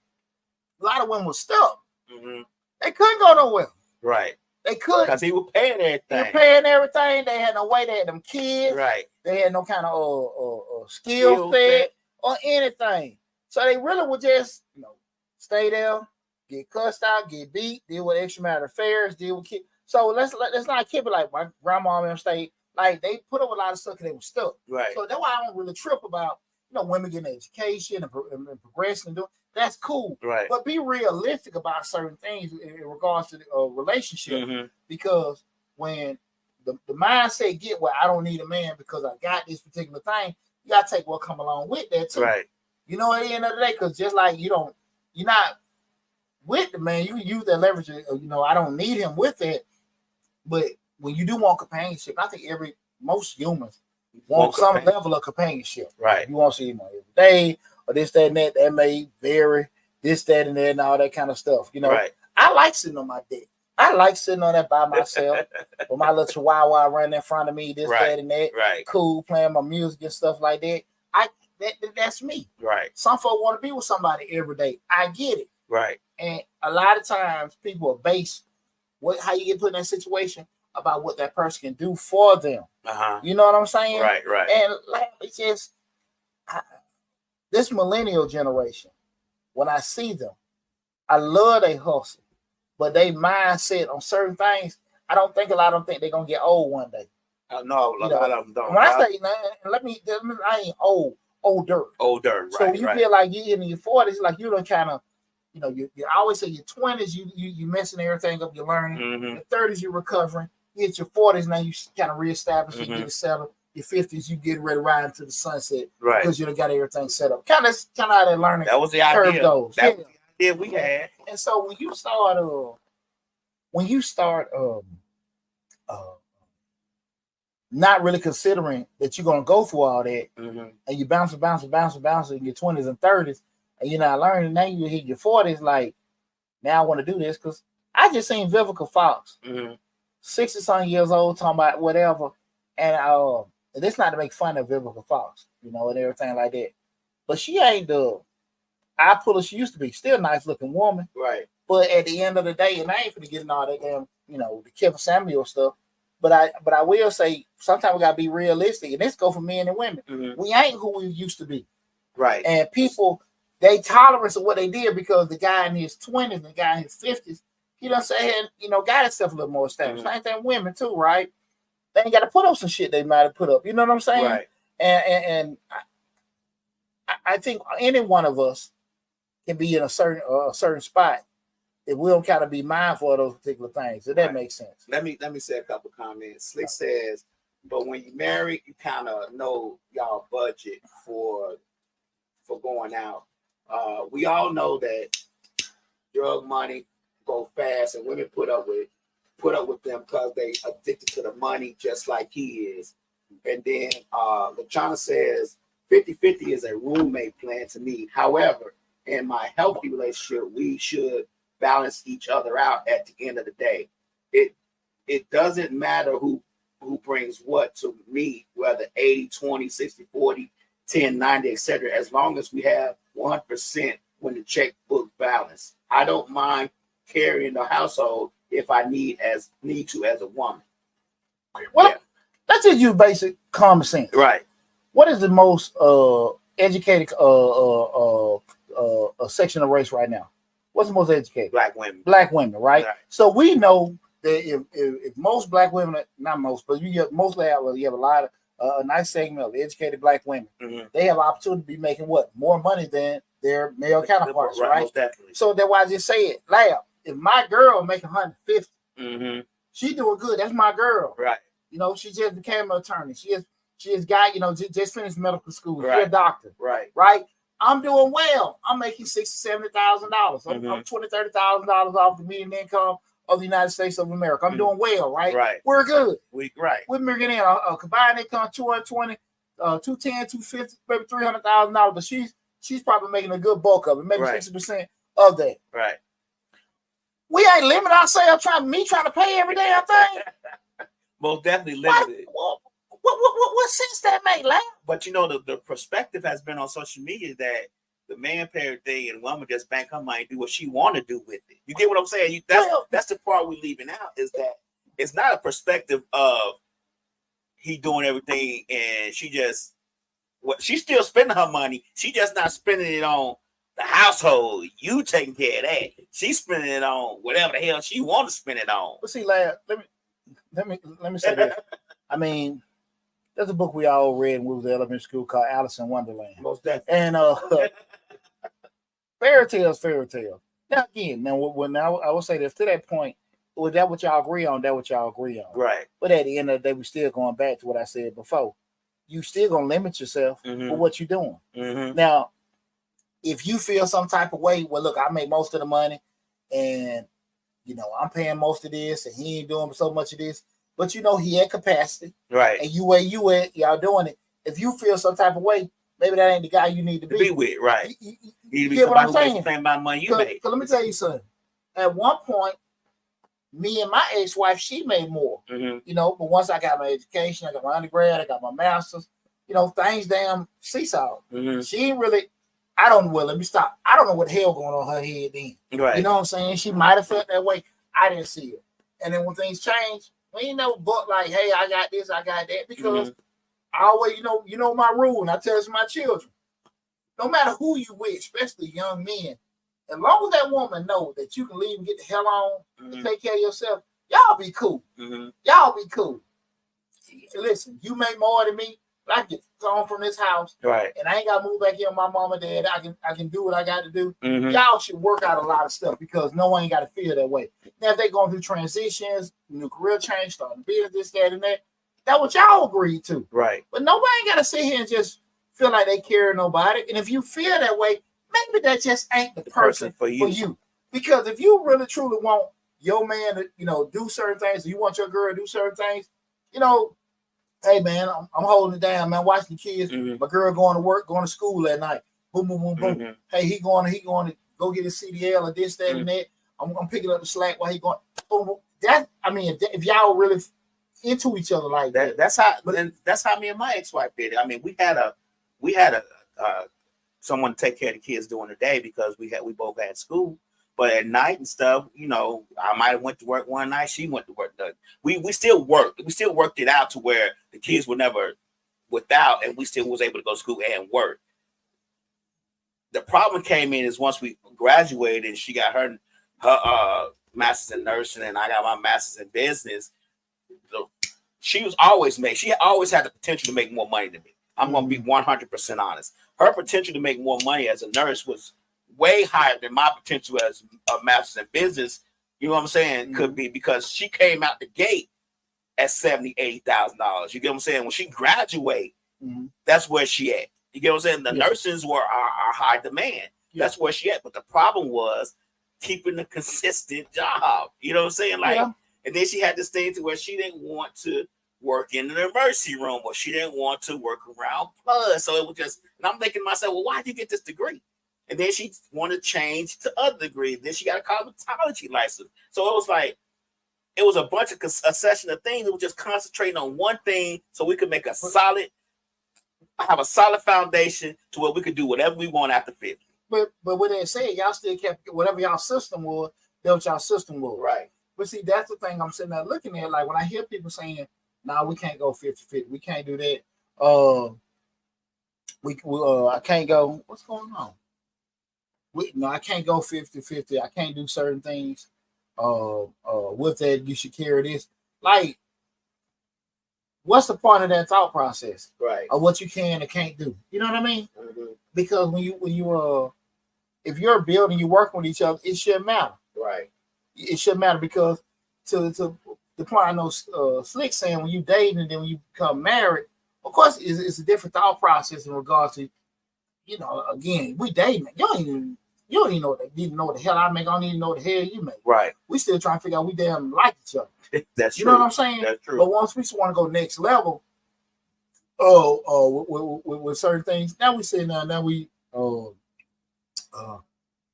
A lot of women were stuck. Mm-hmm. They couldn't go nowhere. Right. They couldn't. Because he was paying everything. They were paying everything. They had no way. They had them kids. Right. They had no kind of skill set or anything. So they really would just, stay there, get cussed out, get beat, deal with extra matter affairs, deal with kids. So let's not keep it like my grandma and them stayed. Like they put up a lot of stuff because they were stuck. Right. So that's why I don't really trip about women getting education and progressing and doing. That's cool. Right. But be realistic about certain things in regards to the relationship, because when the mindset get where I don't need a man because I got this particular thing, you gotta take what come along with that too. Right. At the end of the day, because just like you're not with the man, you use that leverage. I don't need him with it. But when you do want companionship, I think most humans want some level of companionship. Right. You want to see him every day or this, that, and that. That may vary. This, that, and that, and all that kind of stuff. Right. I like sitting on my dick. I like sitting on that by myself with my little chihuahua running in front of me, this, that, and that. Right. Cool, playing my music and stuff like that. That's me. Right. Some folk want to be with somebody every day. I get it. Right. And a lot of times people are based how you get put in that situation about what that person can do for them. You know what I'm saying? Right. And it's just this millennial generation, when I see them, I love they hustle, but they mindset on certain things, I don't think a lot of them think they're gonna get old one day. No, a lot of them don't. When I say, I ain't old, older. Older, right. So you feel like you're in your 40s, like you don't kind of, you always say your 20s, you messing everything up, you're learning. Your 30s, you're recovering. You hit your 40s, now you kind of reestablish, you get it settled. Your 50s, you get ready to ride into the sunset, right? Because you done got everything set up. Kind of how that learning. That was the idea. Goes. That was the idea we had. And so when you start, not really considering that you're gonna go through all that, and you bounce in your 20s and 30s, and you're not learning. Now you hit your 40s, like now I want to do this because I just seen Vivica Fox, 60-something years old, talking about whatever, and this not to make fun of Vivica Fox, and everything like that, but she ain't the eye puller she used to be. Still a nice looking woman, right? But at the end of the day, and I ain't finna get in all that damn, the Kevin Samuel stuff. But I will say sometimes we gotta be realistic, and this go for men and women. We ain't who we used to be, right? And people, they tolerance of what they did because the guy in his 20s and the guy in his 50s, got himself a little more established. Same thing women too, right? They ain't got to put up some shit they might have put up. You know what I'm saying? Right. And I think any one of us can be in a certain spot if we don't kind of be mindful of those particular things. So that makes sense. Let me say a couple comments. Slick says, but when you marry, you kind of know y'all budget for going out. We all know that drug money go fast, and women put up with them because they addicted to the money just like he is. And then LaChana says 50-50 is a roommate plan to me. However, in my healthy relationship, we should balance each other out at the end of the day. It doesn't matter who brings what to me, whether 80, 20, 60, 40, 10, 90, etc. As long as we have 1% when the checkbook balance. I don't mind carrying the household if I need to as a woman. Well, let's just use basic common sense. Right. What is the most educated section of race right now? What's the most educated? Black women. Black women, right? So we know that if most black women, not most, but you have mostly have a lot of a nice segment of educated black women. Mm-hmm. They have opportunity to be making what? More money than their male counterparts, right? Most definitely. So that's why I just say it. Lab, if my girl making 150, mm-hmm. she doing good. That's my girl. Right. You know, she just became an attorney. She has got, you know, just finished medical school. Right. She's a doctor. Right. Right. I'm doing well. I'm making $60,000, $70,000. I'm $20,000, $30,000 off the median income of the United States of America. I'm doing well, right? Right. We're good. We're making in a combined income $220, $210, $250, maybe $300,000. But she's probably making a good bulk of it, maybe 60% of that. Right. We ain't limit ourselves trying to pay every damn thing. Most definitely limited. What sense that make, lad? But you know, the perspective has been on social media that the man pay everything and woman just bank her money and do what she want to do with it. You get what I'm saying? That's the part we're leaving out, is that it's not a perspective of he doing everything and she's still spending her money. She just not spending it on the household. You taking care of that. She's spending it on whatever the hell she want to spend it on. But see, lad, let me say this. I mean, there's a book we all read when we was in elementary school called Alice in Wonderland. Most definitely. And fairy tales. Now again, when I will say this, to that point, was that what y'all agree on? That what y'all agree on. Right. But at the end of the day, we still going back to what I said before. You still gonna limit yourself for what you're doing. Mm-hmm. Now, if you feel some type of way, well, look, I make most of the money, and you know I'm paying most of this, and he ain't doing so much of this. But you know he had capacity, right? And you where you at, y'all doing it. If you feel some type of way, maybe that ain't the guy you need to be with, right? You get what I'm saying? Spend about money you make. Let me tell you something. At one point, me and my ex-wife, she made more, you know. But once I got my education, I got my undergrad, I got my master's, you know, things damn seesaw. She ain't really. Let me stop. I don't know what the hell going on in her head then. Right. You know what I'm saying? She might have felt that way. I didn't see it. And then when things change, we ain't never but like, hey, I got this, I got that. Because I always, you know my rule, and I tell it to my children. No matter who you with, especially young men, as long as that woman know that you can leave and get the hell on and take care of yourself, y'all be cool. Y'all be cool. Listen, you make more than me, but I get gone from this house, right? And I ain't got to move back here with my mom and dad. I can do what I got to do. Y'all should work out a lot of stuff because no one ain't got to feel that way. Now, if they going through transitions, new career change, starting business, that, and that, that's what y'all agreed to, right? But nobody ain't got to sit here and just feel like they care nobody. And if you feel that way, maybe that just ain't the person for you. Because if you really truly want your man to, you know, do certain things, you want your girl to do certain things, you know, hey man, I'm holding it down, man, watching the kids. My girl going to work, going to school at night. Boom, boom, boom, boom. Hey, he going to go get his CDL or this, that, and that. I'm picking up the slack while he going. Boom, boom. That, I mean, if y'all really into each other like that. That's how me and my ex-wife did it. I mean, we had a someone to take care of the kids during the day because we both had school. But at night and stuff, you know, I might have went to work one night. She went to work. We still worked. We still worked it out to where the kids were never without, and we still was able to go to school and work. The problem came in is once we graduated and she got her master's in nursing and I got my master's in business. She always had the potential to make more money than me. I'm going to be 100% honest. Her potential to make more money as a nurse was way higher than my potential as a master's in business. You know what I'm saying? Could be because she came out the gate at $70,000, $80,000. You get what I'm saying? When she graduated, that's where she at. You get what I'm saying? The nurses were our high demand. That's where she at. But the problem was keeping a consistent job. You know what I'm saying? Like, and then she had this thing to where she didn't want to work in the emergency room or she didn't want to work around blood. So it was just, and I'm thinking to myself, well, why'd you get this degree? And then she wanted to change to other degrees. Then she got a cosmetology license. So it was like, it was a bunch of a session of things. It was just concentrating on one thing so we could make have a solid foundation to where we could do whatever we want after 50. But with that said, y'all still kept whatever y'all system was, that's what y'all system was. Right. But see, that's the thing I'm sitting there looking at. Like when I hear people saying, "Nah, we can't go 50-50. We can't do that. I can't go. What's going on? I can't go 50-50. I can't do certain things. With that, you should carry this. Like, what's the point of that thought process? Right. Of what you can and can't do. You know what I mean? Mm-hmm. Because when you if you're building, you work with each other, it shouldn't matter. Right. It shouldn't matter because to the point I know Slick saying when you dating and then when you become married, of course it's a different thought process in regards to, again, we dating. You don't even know what the hell I make. I don't even know what the hell you make. Right. We still trying to figure out we damn like each other. That's you true. know what I'm saying? That's true. But once we want to go next level, with certain things, now we say now we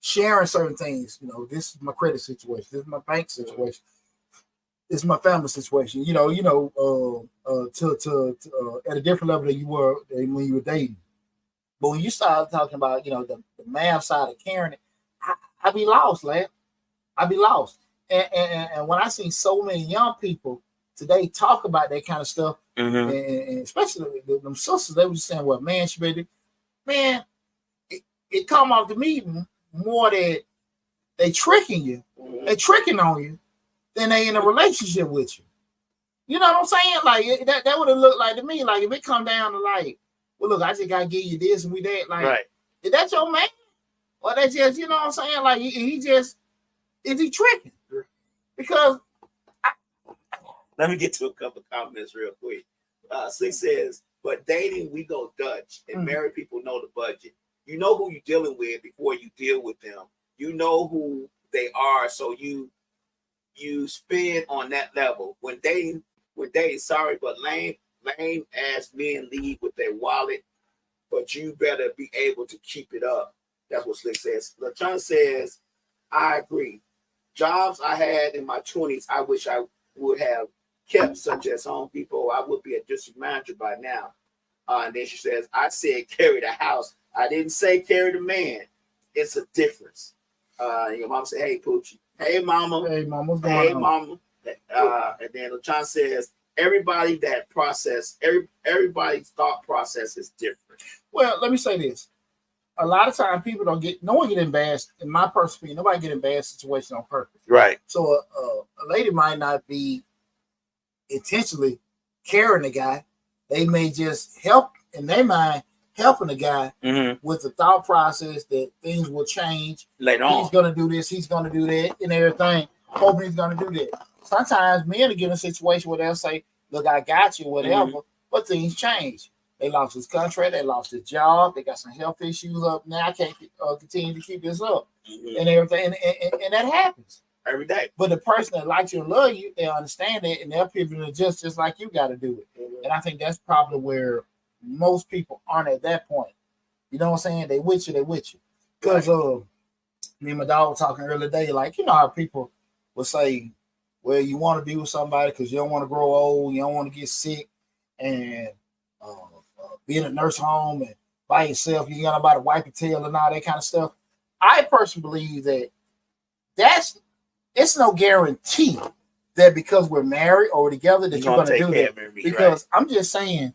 sharing certain things. This is my credit situation. This is my bank situation. This is my family situation. To at a different level than you were when you were dating. But when you start talking about the math side of carrying it, I be lost, lad. I be lost. And when I see so many young people today talk about that kind of stuff, mm-hmm. and especially them sisters, they were just saying, "Well, man, she better." Man, it come off to me more that they tricking you, mm-hmm. they tricking on you, than they in a relationship with you. You know what I'm saying? Like that would have looked like to me, like if it come down to like, well, look, I just gotta give you this and we that. Like, right. Is that your man? Or that just, you know what I'm saying? Like he just is he tricking? Because let me get to a couple of comments real quick. Slick says, but dating, we go Dutch, and married people know the budget. You know who you're dealing with before you deal with them. You know who they are, so you spend on that level. When dating, sorry, but lame ass men leave with their wallet, but you better be able to keep it up. That's what Slick says. LaChun says, I agree. Jobs I had in my 20s, I wish I would have kept, such as Home Depot. I would be a district manager by now. And then she says, I said carry the house. I didn't say carry the man. It's a difference. Your mom said, hey, Poochie. Hey, mama. Hey, mama. What's going Hey, on? mama. And then LaChun says, everybody's thought process is different. Well, let me say this. A lot of times people no one get in bad, in my personal opinion, nobody get in bad situations on purpose. Right. So a lady might not be intentionally carrying the guy. They may just help in their mind, helping the guy with the thought process that things will change. Later on. He's going to do this, he's going to do that, and everything. Hoping he's going to do that. Sometimes men are get in a situation where they'll say, look, I got you, whatever, but things change. They lost his contract. They lost his job. They got some health issues up. Now I can't continue to keep this up and everything. And that happens every day. But the person that likes you and love you, they understand it and they'll pivot and adjust just like you got to do it. And I think that's probably where most people aren't at that point. You know what I'm saying? They with you. Because me and my dog were talking earlier today, like, you know how people will say, well, you want to be with somebody because you don't want to grow old, you don't want to get sick, and be in a nurse home and by yourself, you got nobody to wipe your tail and all that kind of stuff. I personally believe that it's no guarantee that because we're married or together that you're going to do that. Because I'm just saying,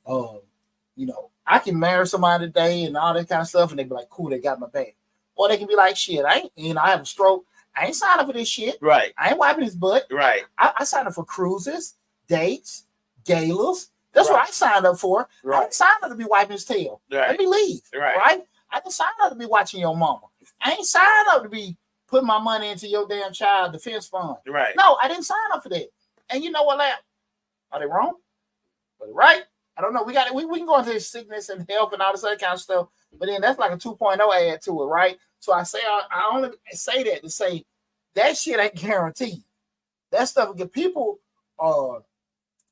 I can marry somebody today and all that kind of stuff, and they be like, cool, they got my back. Or they can be like, shit, I have a stroke. I ain't signed up for this shit. Right. I ain't wiping his butt. Right. I signed up for cruises, dates, galas. That's what I signed up for. Right. I didn't sign up to be wiping his tail. Right. Let me leave. Right. I didn't sign up to be watching your mama. I ain't signed up to be putting my money into your damn child defense fund. Right. No, I didn't sign up for that. And you know what, lad? Are they wrong? Are they right? I don't know. We can go into sickness and health and all this other kind of stuff, but then that's like a 2.0 add to it, right? So I say I only say that to say that shit ain't guaranteed. That stuff, people are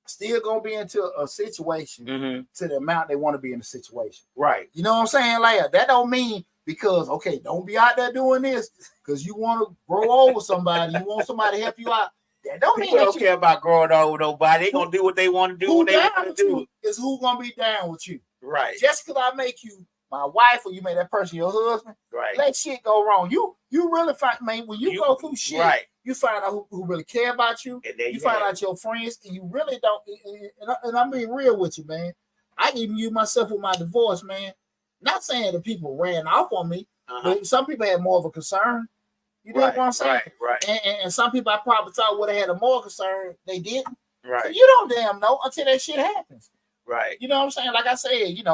still gonna be into a situation to the amount they want to be in a situation. Right. You know what I'm saying? Like that don't mean Because okay, don't be out there doing this because you want to grow old with somebody. You want somebody to help you out. That don't mean People that don't care about growing old with nobody. They gonna do what they want to do. Who What they down want with to do. you is who gonna be down with you. Right. Just because I make you my wife or you make that person your husband, Right. let shit go wrong. You really find, man, when you go through shit, right. you find out who really care about you. And then you find out your friends, and you really don't. And I'm being real with you, man. I even use myself with my divorce, man. Not saying that people ran off on me, but some people had more of a concern. You know what I'm saying? Right. And some people I probably thought would have had a more concern. They didn't. Right. So you don't damn know until that shit happens. Right. You know what I'm saying? Like I said,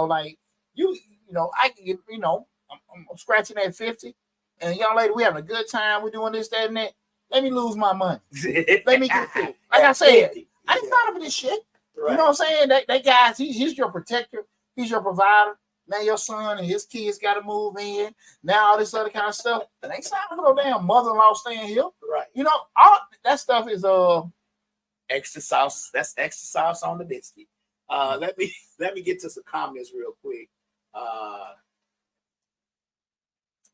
like you know, I can get, I'm scratching at 50, and young lady, we having a good time. We're doing this, that, and that. Let me lose my money. Let me get through. Like I said, I ain't tired of this shit. Right. You know what I'm saying? That guy, he's your protector. He's your provider. Now your son and his kids got to move in. Now all this other kind of stuff. It ain't time for no damn mother-in-law staying here. Right. All that stuff is extra sauce. That's extra sauce on the biscuit. Let me get to some comments real quick.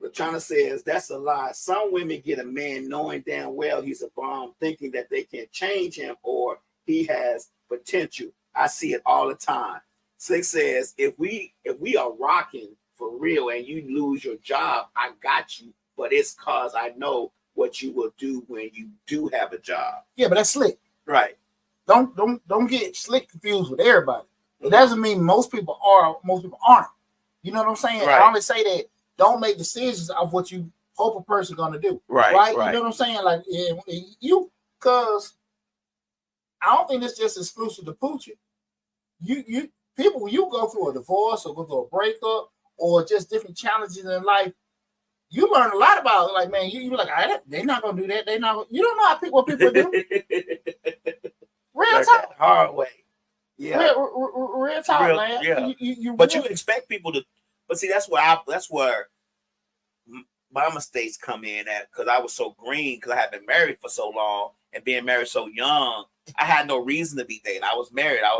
Lachana says that's a lie. Some women get a man knowing damn well he's a bum, thinking that they can change him or he has potential. I see it all the time. Slick says if we are rocking for real and you lose your job, I got you, but it's cause I know what you will do when you do have a job. Yeah, but that's Slick. Right. Don't get Slick confused with everybody. It doesn't mean most people are, most people aren't. You know what I'm saying? Right. I only say that don't make decisions of what you hope a person's gonna do. Right. You know what I'm saying? Like because I don't think it's just exclusive to Poochie. You people, when you go through a divorce or go through a breakup or just different challenges in life, you learn a lot about it. Like, man, you like, they're not gonna do that. They not. You don't know what people do. Real talk. Hard way. Yeah. Real talk, man. Yeah. You expect people to. But see, that's where my mistakes come in at, because I was so green, because I had been married for so long and being married so young. I had no reason to be dating. I was married. I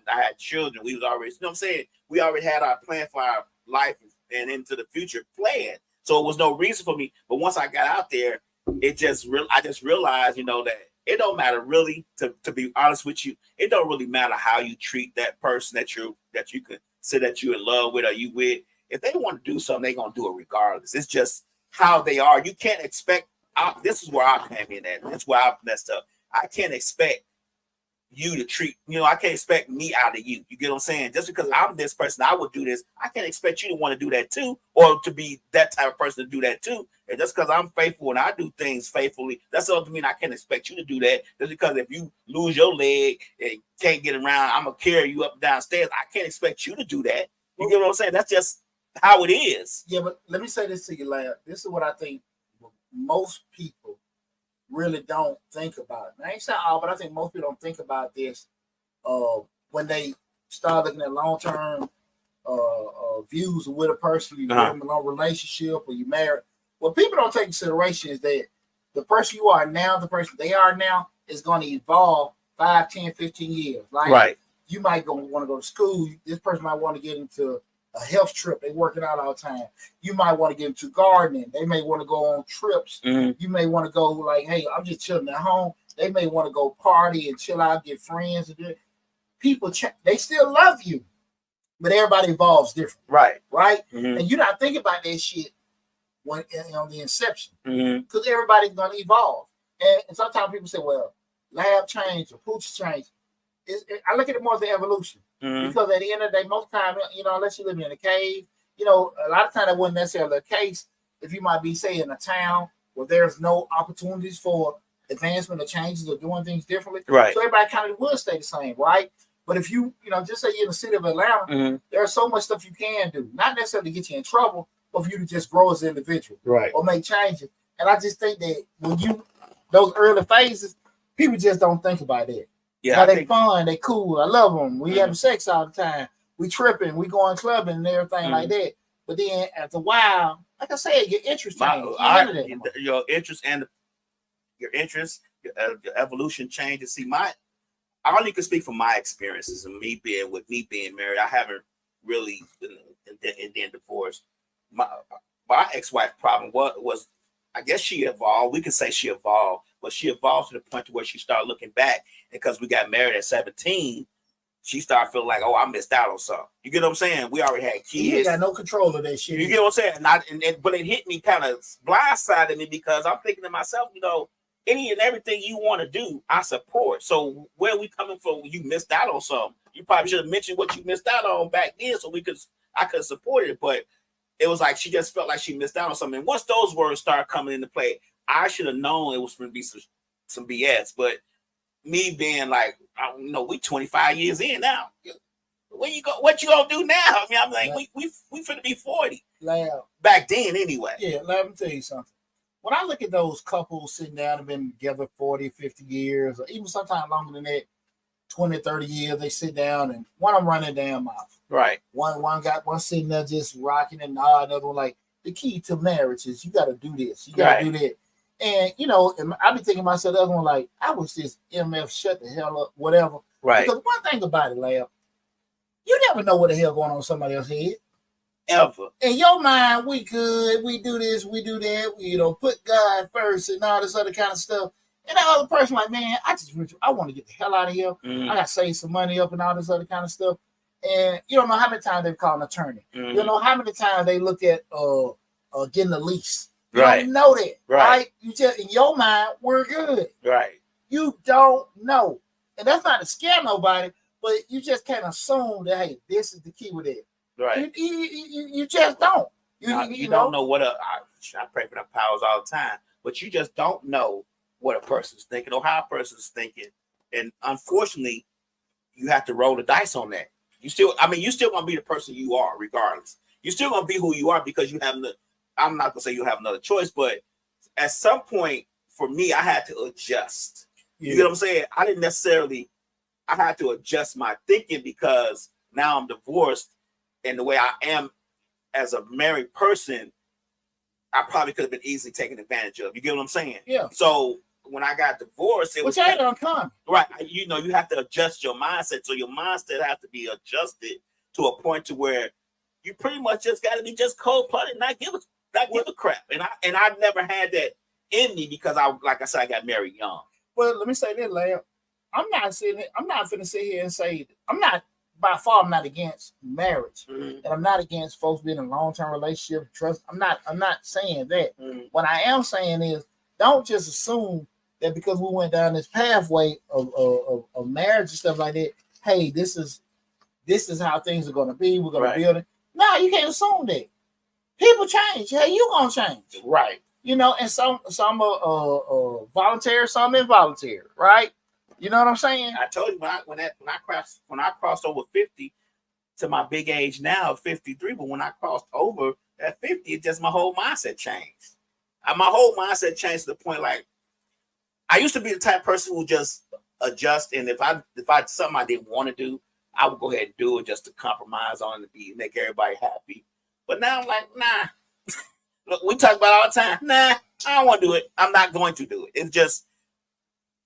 had children. We was already, you know what I'm saying? We already had our plan for our life and into the future plan. So it was no reason for me. But once I got out there, I just realized, that it don't matter really, to be honest with you, it don't really matter how you treat that person that you can say that you're in love with or you with. If they want to do something, they're going to do it regardless. It's just how they are. You can't expect, this is where I came in at. That's where I messed up. I can't expect you to treat, I can't expect me out of you. You get what I'm saying? Just because I'm this person, I would do this. I can't expect you to want to do that too, or to be that type of person to do that too. And just because I'm faithful and I do things faithfully, that doesn't mean I can't expect you to do that. Just because if you lose your leg and can't get around, I'm going to carry you up and downstairs. I can't expect you to do that. You get what I'm saying? That's just how it is. Yeah, but let me say this to you, Lad. This is what I think most people really don't think about. I ain't saying all, but I think most people don't think about this when they start looking at long-term views with a person, you get in a long relationship or you married. What people don't take consideration is that the person you are now, the person they are now, is going to evolve 5, 10, 15 years. Like, you might want to go to school. This person might want to get into a health trip. They're working out all the time. You might want to get into gardening. They may want to go on trips. Mm-hmm. You may want to go like, hey, I'm just chilling at home. They may want to go party and chill out, get friends. People, they still love you, but everybody evolves different. Right? Mm-hmm. And you're not thinking about that shit when on the inception, because everybody's going to evolve. And sometimes people say, well, lab change or pooch change. I look at it more as the evolution. Mm-hmm. Because at the end of the day, most time, unless you're living in a cave, a lot of times that wasn't necessarily the case. If you might be, say, in a town where there's no opportunities for advancement or changes or doing things differently, right? So everybody kind of will stay the same, right? But if you, just say you're in the city of Atlanta, there's so much stuff you can do, not necessarily to get you in trouble, but for you to just grow as an individual, right? Or make changes. And I just think that when those early phases, people just don't think about that. Yeah, they fun, they cool. I love them. We having sex all the time. We tripping. We going clubbing and everything like that. But then after a while, like I said, your interest changes. Your interest, your evolution changes. See, I only can speak from my experiences and me being married. I haven't really and then divorced. my ex-wife problem was I guess she evolved. We can say she evolved, but she evolved to the point to where she started looking back, and because we got married at 17, she started feeling like, oh, I missed out on something. You get what I'm saying? We already had kids. You ain't got no control of that shit. You get what I'm saying? But it hit me kind of blindsided me because I'm thinking to myself, any and everything you want to do, I support. So where we coming from? You missed out on something. You probably should have mentioned what you missed out on back then, so I could support it. But it was like she just felt like she missed out on something. And once those words started coming into play, I should have known it was going to be some BS. But me being like, we 25 years in now. Where you go? What you gonna do now? I mean, I'm like, we finna be 40. Back then, anyway. Yeah, let me tell you something. When I look at those couples sitting down and been together 40, 50 years, or even sometimes longer than that, 20, 30 years, they sit down and one of them running their mouth. Right. One got one sitting there just rocking and nodding, another one like, the key to marriage is you got to do this. You got to do that. And, and I be thinking to myself, the other one like, I wish this MF shut the hell up, whatever. Right. Because one thing about it, Lab, you never know what the hell going on in somebody else's head. Ever. In your mind, we good, we do this, we do that, we, put God first and all this other kind of stuff. And that other person like, man, I want to get the hell out of here. I got to save some money up and all this other kind of stuff. And you don't know how many times they've called an attorney. You don't know how many times they look at getting a lease. You don't know that, right? You just, in your mind, we're good. Right. You don't know. And that's not to scare nobody, but you just can't assume that, hey, this is the key with it. Right. You just don't. You don't know what I pray for the powers all the time, but you just don't know what a person's thinking or how a person's thinking. And unfortunately, you have to roll the dice on that. You still gonna be the person you are, regardless. You're still gonna be who you are because you have I'm not gonna say you have another choice, but at some point, for me, I had to adjust. Yeah. You get what I'm saying? I had to adjust my thinking because now I'm divorced, and the way I am as a married person, I probably could have been easily taken advantage of. You get what I'm saying? Yeah. So when I got divorced, it was uncommon. Right. You have to adjust your mindset. So your mindset has to be adjusted to a point to where you pretty much just got to be just cold-blooded, not give a crap. And I never had that in me because like I said, I got married young. Well, let me say this, Lamb. I'm not finna sit here and say I'm not against marriage, and I'm not against folks being in a long-term relationship, trust. I'm not saying that. What I am saying is, don't just assume that because we went down this pathway of marriage and stuff like that, hey, this is how things are going to be. We're going to build it. No, you can't assume that. People change. Hey, you gonna change, right? And some are voluntary, some involuntary, right? You know what I'm saying? I told you when I crossed over 50 to my big age now, 53. But when I crossed over at 50, it just my whole mindset changed. My whole mindset changed to the point like I used to be the type of person who just adjust, and if I something I didn't want to do, I would go ahead and do it just to compromise on it to make everybody happy. But now I'm like, nah. Look, we talk about it all the time. Nah, I don't want to do it. I'm not going to do it. It's just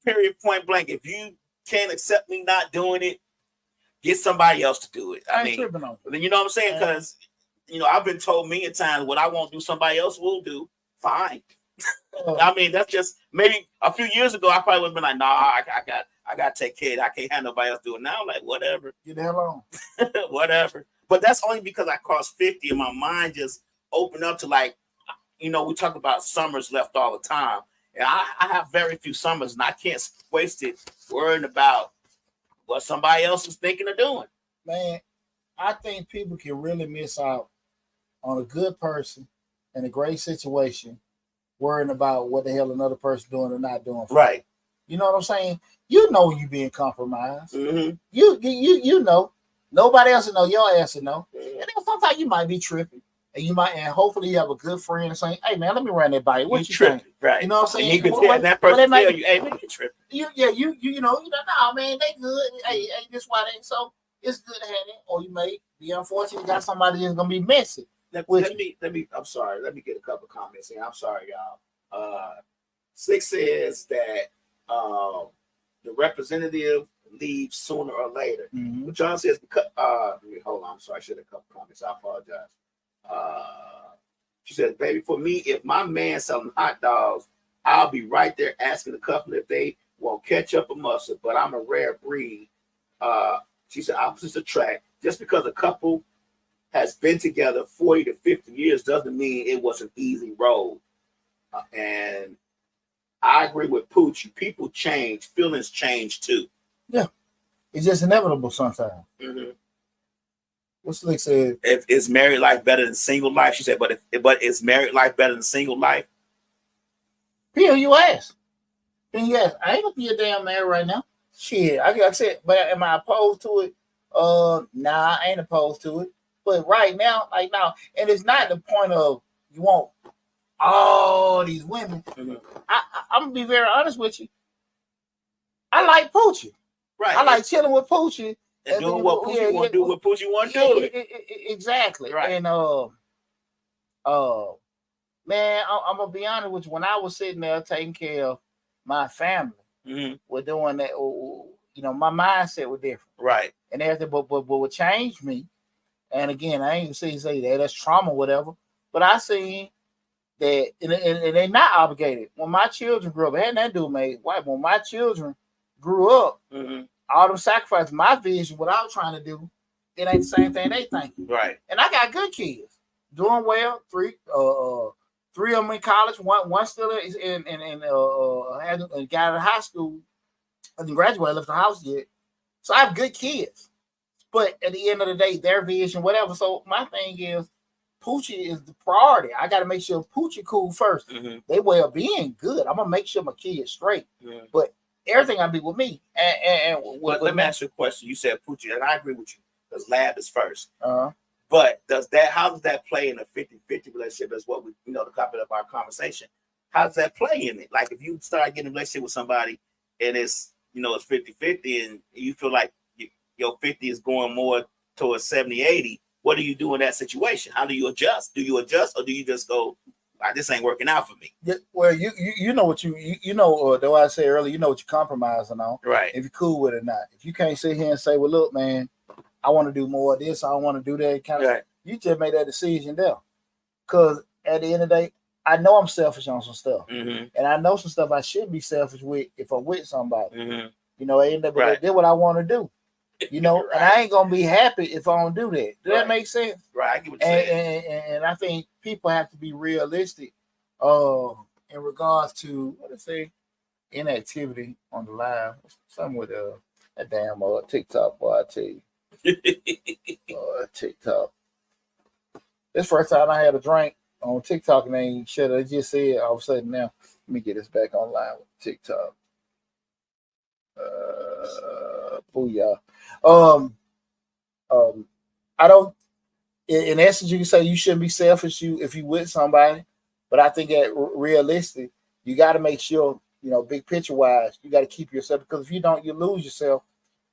period, point blank. If you can't accept me not doing it, get somebody else to do it. I mean, you know what I'm saying? Because I've been told many times what I won't do, somebody else will do. Fine. I mean, that's just maybe a few years ago. I probably would have been like, nah, I got to take care of it. I can't have nobody else do it. Now I'm like, whatever. Get the hell on. Whatever. But that's only because I crossed 50 and my mind just opened up to like, we talk about summers left all the time. And I have very few summers and I can't waste it worrying about what somebody else is thinking of doing. Man, I think people can really miss out on a good person in a great situation worrying about what the hell another person doing or not doing. Right. You know what I'm saying? You being compromised. Mm-hmm. You know. Nobody else will know. Your ass will know. And then sometimes you might be tripping. And hopefully you have a good friend saying, hey man, let me run that by you. What you think? Right. You know what I'm saying? And you can tell that person tell you, hey man, you tripping. No, man, they good. Hey, this why they so it's good to have it. Or you may be unfortunate, you got somebody that's gonna be messy. I'm sorry. Let me get a couple comments here. I'm sorry, y'all. Six says that the representative leaves sooner or later. Mm-hmm. But John says, hold on, I'm sorry, I should have a couple comments. I apologize. She said, baby, for me, if my man selling hot dogs, I'll be right there asking the couple if they want ketchup or mustard, but I'm a rare breed. She said, opposites attract. Just because a couple has been together 40 to 50 years doesn't mean it was an easy road. And I agree with Poochie. People change. Feelings change too. Yeah. It's just inevitable sometimes. Mm-hmm. What Slick said. If is married life better than single life? She said, but is married life better than single life? P.O. you ask. Then you ask. I ain't gonna be a damn married right now. Shit. Like I said, but am I opposed to it? Nah, I ain't opposed to it. But right now, like now, and it's not the point of you want all these women. Mm-hmm. I'm gonna be very honest with you. I like Poochie. Right. I like chilling with Poochie. And doing what Poochie want to do, what Poochie want to do. Exactly. Right. And man, I'm gonna be honest with you. When I was sitting there taking care of my family, we're doing that. You know, my mindset was different. Right. And everything, but what changed me. And again, I ain't say that that's trauma, whatever. But I seen that, and they're not obligated. When my children grew up, it had nothing to do with my wife. When my children grew up. All them sacrifices, my vision, what I was trying to do, it ain't the same thing they think. Right. And I got good kids, doing well. Three of them in college. One still is in got out of high school. I didn't graduate, left the house yet. So I have good kids. But at the end of the day, their vision, whatever. So my thing is, Poochie is the priority. I got to make sure Poochie cool first. They well-being good. I'm gonna make sure my kids straight. But everything I be with me. Let me ask you a question. You said Poochie, and I agree with you because lab is first. But how does that play in a 50-50 relationship? Is what we, the topic of our conversation. How does that play in it? Like if you start getting a relationship with somebody and it's, it's 50-50 and you feel like your 50 is going more towards 70-80, what do you do in that situation? How do you adjust? Do you adjust or do you just go, this ain't working out for me? Yeah, well, you know what you know, though I said earlier, you know what you're compromising on. Right. If you're cool with it or not. If you can't sit here and say, well, look, man, I want to do more of this, I don't want to do that kind of stuff. You just made that decision there. Because at the end of the day, I know I'm selfish on some stuff. And I know some stuff I should be selfish with if I'm with somebody. But that's what I want to do. And I ain't gonna be happy if I don't do that. Does that make sense? Right. I get what you're saying. And I think people have to be realistic in regards to what they say inactivity on the live. Something with that damn TikTok, boy, I tell you. TikTok. This first time I had a drink on TikTok and they ain't shut. I just said all of a sudden now. Let me get this back online with TikTok. Booyah. I don't. In essence, you can say you shouldn't be selfish. If you with somebody, but I think that realistic, you got to make sure big picture wise, you got to keep yourself because if you don't, you lose yourself,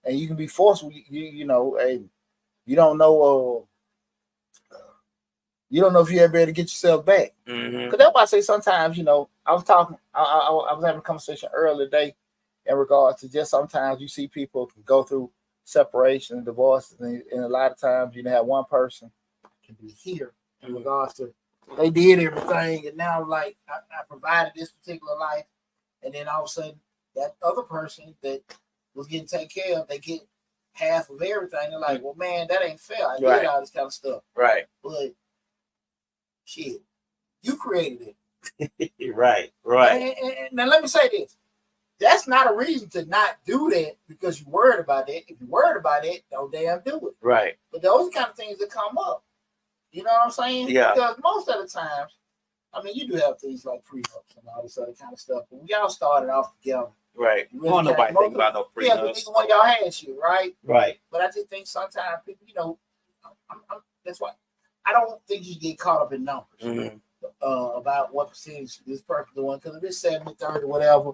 and you can be forceful. You don't know. You don't know if you ever able to get yourself back. Because that's why I say sometimes. I was talking. I was having a conversation earlier today in regards to just sometimes you see people can go through separation and divorce, and a lot of times you have one person can be here in regards to they did everything, and now like I provided this particular life, and then all of a sudden that other person that was getting taken care of, they get half of everything. They're like, well, man, that ain't fair. I did all this kind of stuff, right? But shit, you created it, right? And now let me say this. That's not a reason to not do that because you're worried about that. If you're worried about it, don't damn do it. Right. But those are kind of things that come up. You know what I'm saying? Yeah. Because most of the times, I mean, you do have things like prenups and all this other kind of stuff. But we all started off together. Right. Really don't nobody think about no prenups. Yeah, but neither one of y'all had shit, right? Right. But I just think sometimes people, that's why I don't think you get caught up in numbers about what percentage this person doing. Because if it's 70-30 or whatever,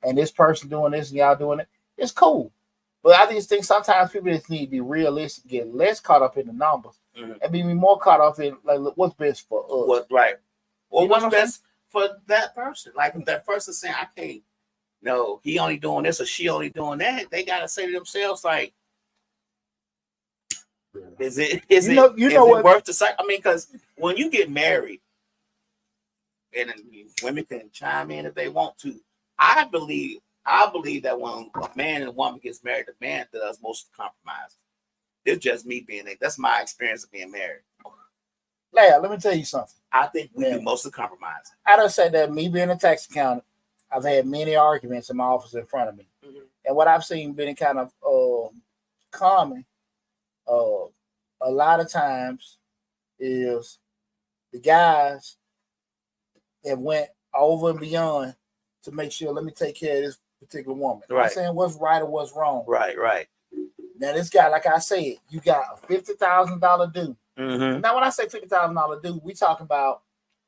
and this person doing this and y'all doing it, it's cool. But I just think sometimes people just need to be realistic, get less caught up in the numbers, and be more caught up in like what's best for us. Or what's best for that person. Like if that person saying, I can't, he only doing this or she only doing that, they gotta say to themselves, like, is it worth the cycle? I mean, because when you get married, and women can chime in if they want to. I believe that when a man and a woman gets married, the man does most of the compromising. It's just me being there. That's my experience of being married. Lad, let me tell you something. I think we do most of the compromising. I don't say that me being a tax accountant, I've had many arguments in my office in front of me. Mm-hmm. And what I've seen being kind of common a lot of times is the guys that went over and beyond to make sure, let me take care of this particular woman. Right. I'm saying what's right or what's wrong. Right. Now, this guy, like I said, you got a $50,000 due. Mm-hmm. Now, when I say $50,000 due, we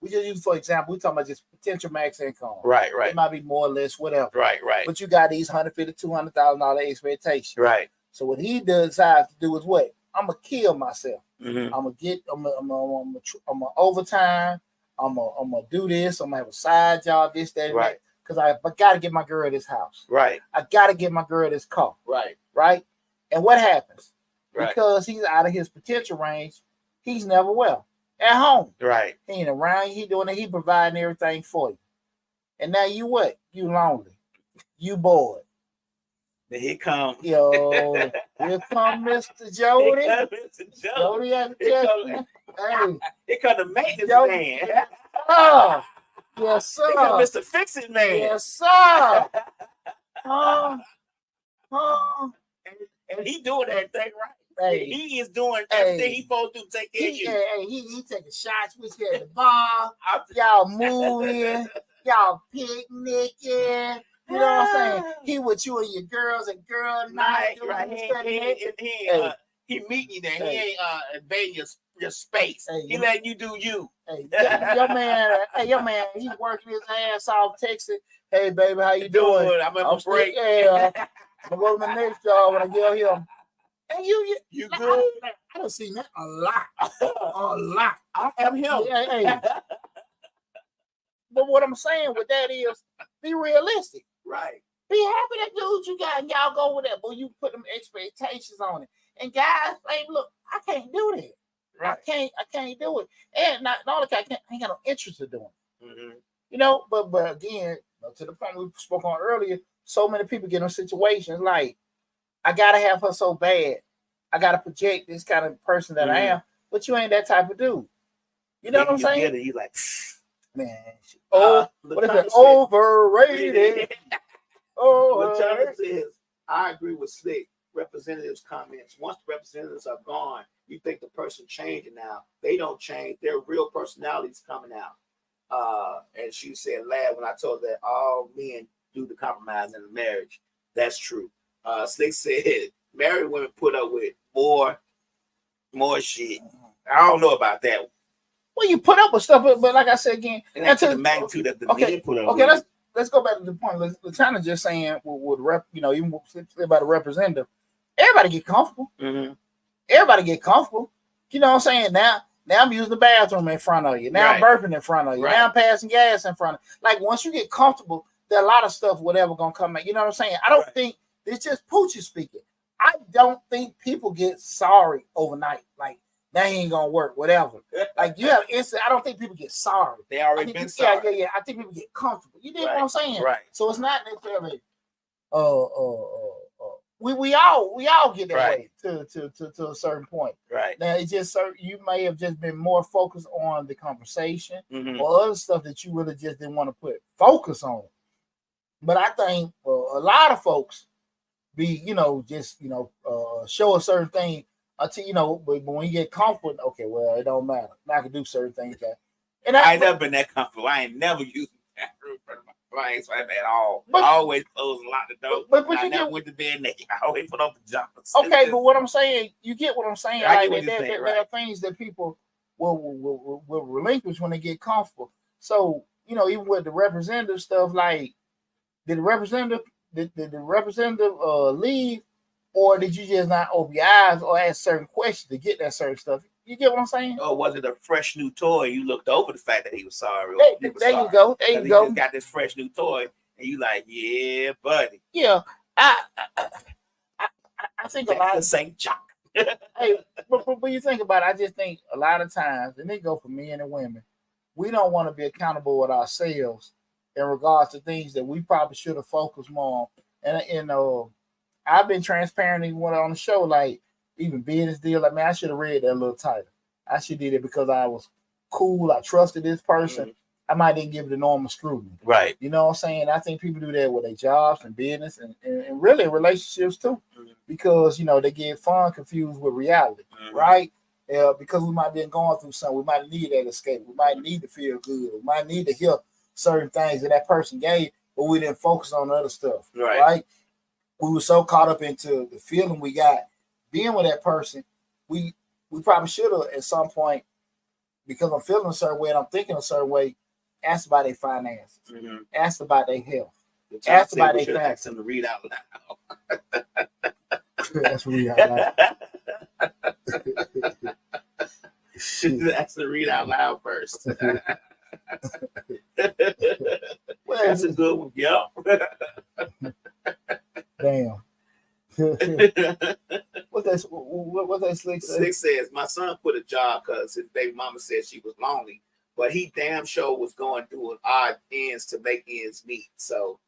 just use, for example, we talking about just potential max income. Right. It might be more or less, whatever. Right. But you got these $150,000 to $200,000 expectations. Right. So what he decides to do is what? I'm gonna kill myself. Mm-hmm. I'm gonna overtime. I'm gonna do this. I'm gonna have a side job, this, that, right? Because I gotta get my girl this house. Right. I gotta get my girl this car. Right. And what happens? Right. Because he's out of his potential range, he's never well at home. Right. He ain't around. He doing it. He providing everything for you. And now you what? You lonely. You bored. Then here come Mr. Jody. Jody at the Here come the maintenance man. Yes, sir. Here come Mr. Fix-It man. Yes, sir. And he doing everything right. Hey, he is doing everything he's supposed to take care of you. He taking shots with you at the bar. Y'all moving. Y'all picnicking. You know what I'm saying? He with you and your girls and girl night. Right. He meeting you there. He ain't invading your space. He letting you do you. Your man, he working his ass off, texting. Hey, baby, how you doing? I'm on a break. I'm going to my next job when I get here. And you good? I don't see that a lot. A lot. I am him. Hey. But what I'm saying with that is, be realistic. Right. Be happy that dude you got, and y'all go with that, but you put them expectations on it. And guys, like, look, I can't do that. Right. I can't do it. And not only I ain't got no interest in doing it. Mm-hmm. You know, but again, to the point we spoke on earlier, so many people get in situations like, I gotta have her so bad. I gotta project this kind of person that I am, but you ain't that type of dude. You know what I'm saying? You like, man, what is it? Overrated. What China says, I agree with Slick. Representatives' comments. Once the representatives are gone, you think the person changing now. They don't change. Their real personalities coming out. And she said, "Lad, when I told that all men do the compromise in the marriage, that's true." Slick said, "Married women put up with more shit." I don't know about that. Well, you put up with stuff, but like I said again, that's the magnitude of the men put up. Okay, let's go back to the point. China just saying even about a representative, everybody get comfortable. Mm-hmm. Everybody get comfortable. You know what I'm saying? Now I'm using the bathroom in front of you. Now I'm burping in front of you. Right. Now I'm passing gas in front of you. Like once you get comfortable, there are a lot of stuff whatever gonna come out. You know what I'm saying? I don't think it's just Poochie speaking. I don't think people get sorry overnight. Like that ain't gonna work, whatever. Like you have instant. I don't think people get sorry. They already been sorry. Yeah. I think people get comfortable. You know what I'm saying? Right. So it's not necessarily. We all get that way to a certain point. Right. Now it's just you may have just been more focused on the conversation or other stuff that you really just didn't want to put focus on. But I think a lot of folks show a certain thing until but when you get comfortable, okay, well it don't matter. Now I can do certain things. And I ain't never been that comfortable. I ain't never used that room for my clients at all. But, I always close and lock the door. But I never went to bed naked. I always put on pajamas. Okay, but what I'm saying, you get what I'm saying. There are things that people will relinquish when they get comfortable. So even with the representative stuff, like did the representative leave, or did you just not open your eyes or ask certain questions to get that certain stuff? You get what I'm saying? Or was it a fresh new toy? You looked over the fact that he was sorry. There you go. There you go. He got this fresh new toy, and you like, yeah, buddy. Yeah, I think a lot of St. John. Hey, but you think about it, I just think a lot of times, and they go for men and women. we don't want to be accountable with ourselves in regards to things that we probably should have focused more on. And I've been transparent even when on the show, like even business deal. Like, man, I should have read that a little tighter. I should did it because I was cool. I trusted this person. Mhm. I might didn't give it the normal scrutiny. Right. You know what I'm saying? I think people do that with their jobs and business and really relationships too, Mhm. because they get fun confused with reality, Mhm. right? Because we might be going through something, we might need that escape. We might need to feel good. We might need to hear certain things that person gave, but we didn't focus on other stuff, right? We were so caught up into the feeling we got being with that person, we probably should have at some point, because I'm feeling a certain way and I'm thinking a certain way, asked about their finances, asked about their health, asked about their family. Ask them to read out loud. That's what we got. Ask them to read out loud first. That's a good one. Yep. Damn. What's that Slick say? Slick says, my son quit a job because his baby mama said she was lonely, but he damn sure was going through odd ends to make ends meet. So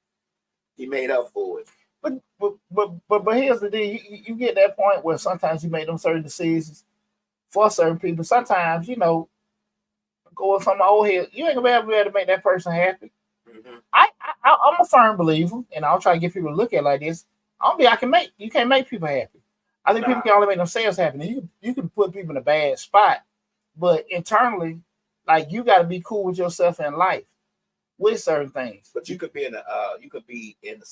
he made up for it. But here's the deal. You get that point where sometimes you make them certain decisions for certain people. Sometimes, going from my old head, you ain't gonna be able to make that person happy. Mm-hmm. I'm a firm believer, and I'll try to get people to look at it like this. You can't make people happy. I think people can only make themselves happy. You can put people in a bad spot, but internally, like, you got to be cool with yourself in life with certain things. But you could be in a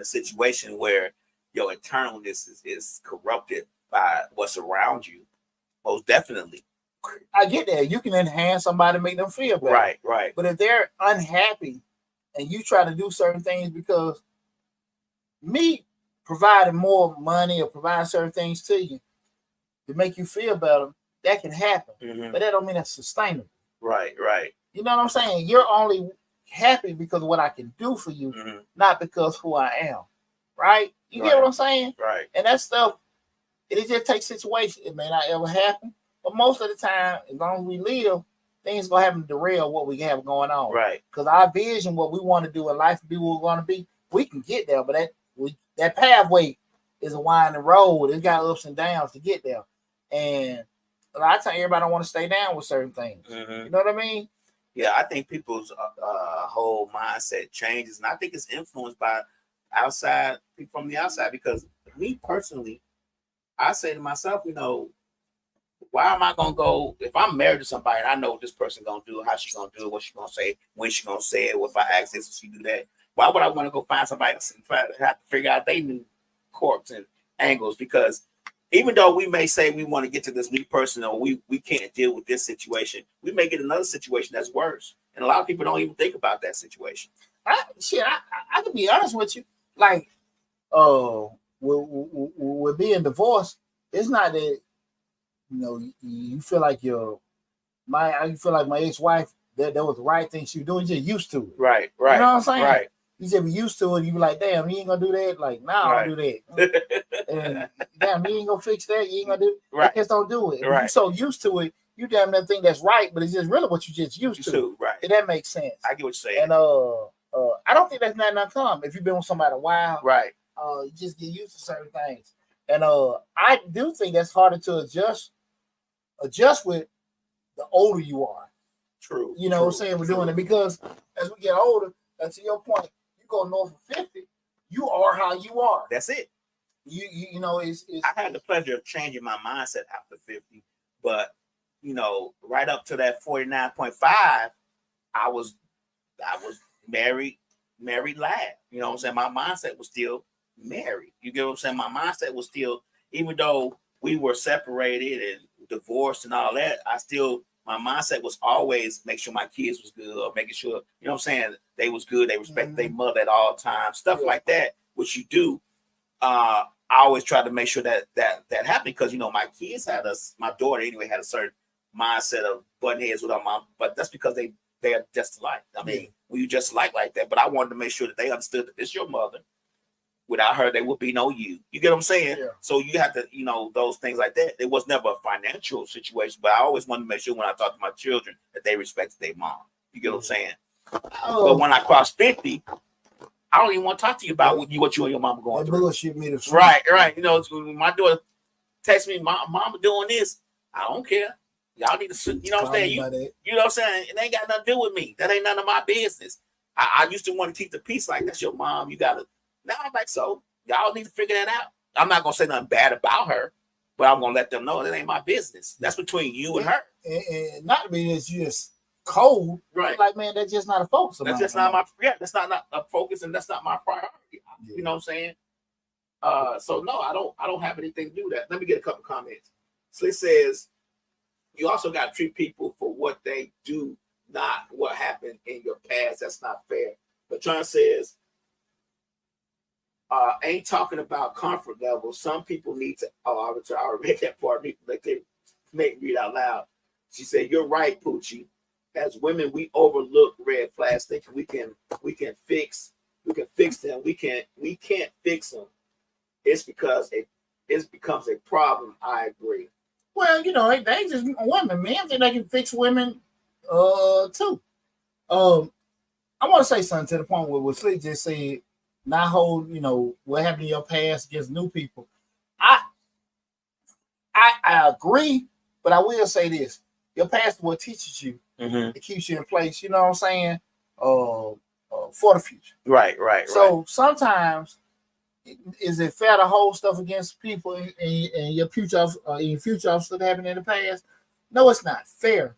situation where your internalness is corrupted by what's around you. Most definitely. I get that. You can enhance somebody, make them feel better. Right. But if they're unhappy and you try to do certain things because me providing more money or providing certain things to you to make you feel better, that can happen. Mm-hmm. But that don't mean that's sustainable. Right. You know what I'm saying? You're only happy because of what I can do for you, not because who I am. Right? You get what I'm saying? Right. And that stuff, it just takes situations. It may not ever happen, but most of the time, as long as we live, things gonna happen to derail what we have going on. Right. Because our vision, what we want to do in life, be what we're going to be, we can get there. But that pathway is a winding road. It's got ups and downs to get there. And a lot of times, everybody don't want to stay down with certain things. Mm-hmm. You know what I mean? Yeah, I think people's whole mindset changes, and I think it's influenced by people from the outside. Because me personally, I say to myself, why am I gonna go if I'm married to somebody and I know what this person gonna do, how she's gonna do it, what she's gonna say, when she's gonna say it, if I ask this, she do that? Why would I want to go find somebody else and have to figure out they new quirks and angles? Because even though we may say we want to get to this new person or we can't deal with this situation, we may get another situation that's worse. And a lot of people don't even think about that situation. I can be honest with you. Like, with being divorced, it's not that you feel like I feel like my ex-wife, that was the right thing she was doing. You're just used to it. Right. You know what I'm saying? Right. You just be used to it. You be like, damn, you ain't gonna do that. Like, nah, I'll do that. And damn, you ain't gonna fix that. You ain't gonna do. Right. Just don't do it. Right. You're so used to it, you damn that thing that's right, but it's just really what you just used to. Right. And that makes sense. I get what you're saying. And I don't think that's not uncommon. If you've been with somebody a while, right? You just get used to certain things. And I do think that's harder to adjust with the older you are. True. You know what I'm saying? We're doing it because as we get older, and to your point, you go north of 50, you are how you are. That's it. You know, it's I had the pleasure of changing my mindset after 50, but right up to that 49.5, I was married lad. You know what I'm saying? My mindset was still married. You get what I'm saying? My mindset was still, even though we were separated and divorced and all that, my mindset was always make sure my kids was good, or making sure, you know what I'm saying, they was good, they respect their mother at all times, stuff like that, which you do. I always try to make sure that happened, because my kids my daughter anyway had a certain mindset of button heads with her mom, but that's because they are just alike. I mean, we just like that. But I wanted to make sure that they understood that it's your mother. Without her, there would be no you. You get what I'm saying? Yeah. So you have to, those things like that. It was never a financial situation, but I always wanted to make sure when I talk to my children that they respected their mom. You get what I'm saying? But when I cross 50, I don't even want to talk to you about what you and your mama going through. Bullshit me to right. My daughter text me, mama doing this. I don't care. Y'all need to, you know what I'm saying? You know what I'm saying? It ain't got nothing to do with me. That ain't none of my business. I used to want to keep the peace like that's your mom. You gotta. Now I'm like, so y'all need to figure that out. I'm not gonna say nothing bad about her, but I'm gonna let them know that ain't my business. That's between you and her. And not to be just cold, right? Like, man, that's just not a focus. That's just not my that's not a focus, and that's not my priority. Yeah. You know what I'm saying? So no, I don't have anything to do with that. Let me get a couple comments. So it says, you also got to treat people for what they do, not what happened in your past. That's not fair. But John says, ain't talking about comfort level. Some people need to. I read that part. Like they make me read out loud. She said, "You're right, Poochie. As women, we overlook red flags, thinking we can fix them. We can't fix them. It's because it becomes a problem." I agree. Well, they just women, man. Think they can fix women, too. I want to say something to the point where what Slick just said. Not hold, what happened in your past against new people. I agree, but I will say this: your past is what teaches you. Mm-hmm. It keeps you in place. You know what I'm saying? For the future. Right. So sometimes, is it fair to hold stuff against people in your future of stuff that happened in the past? No, it's not fair.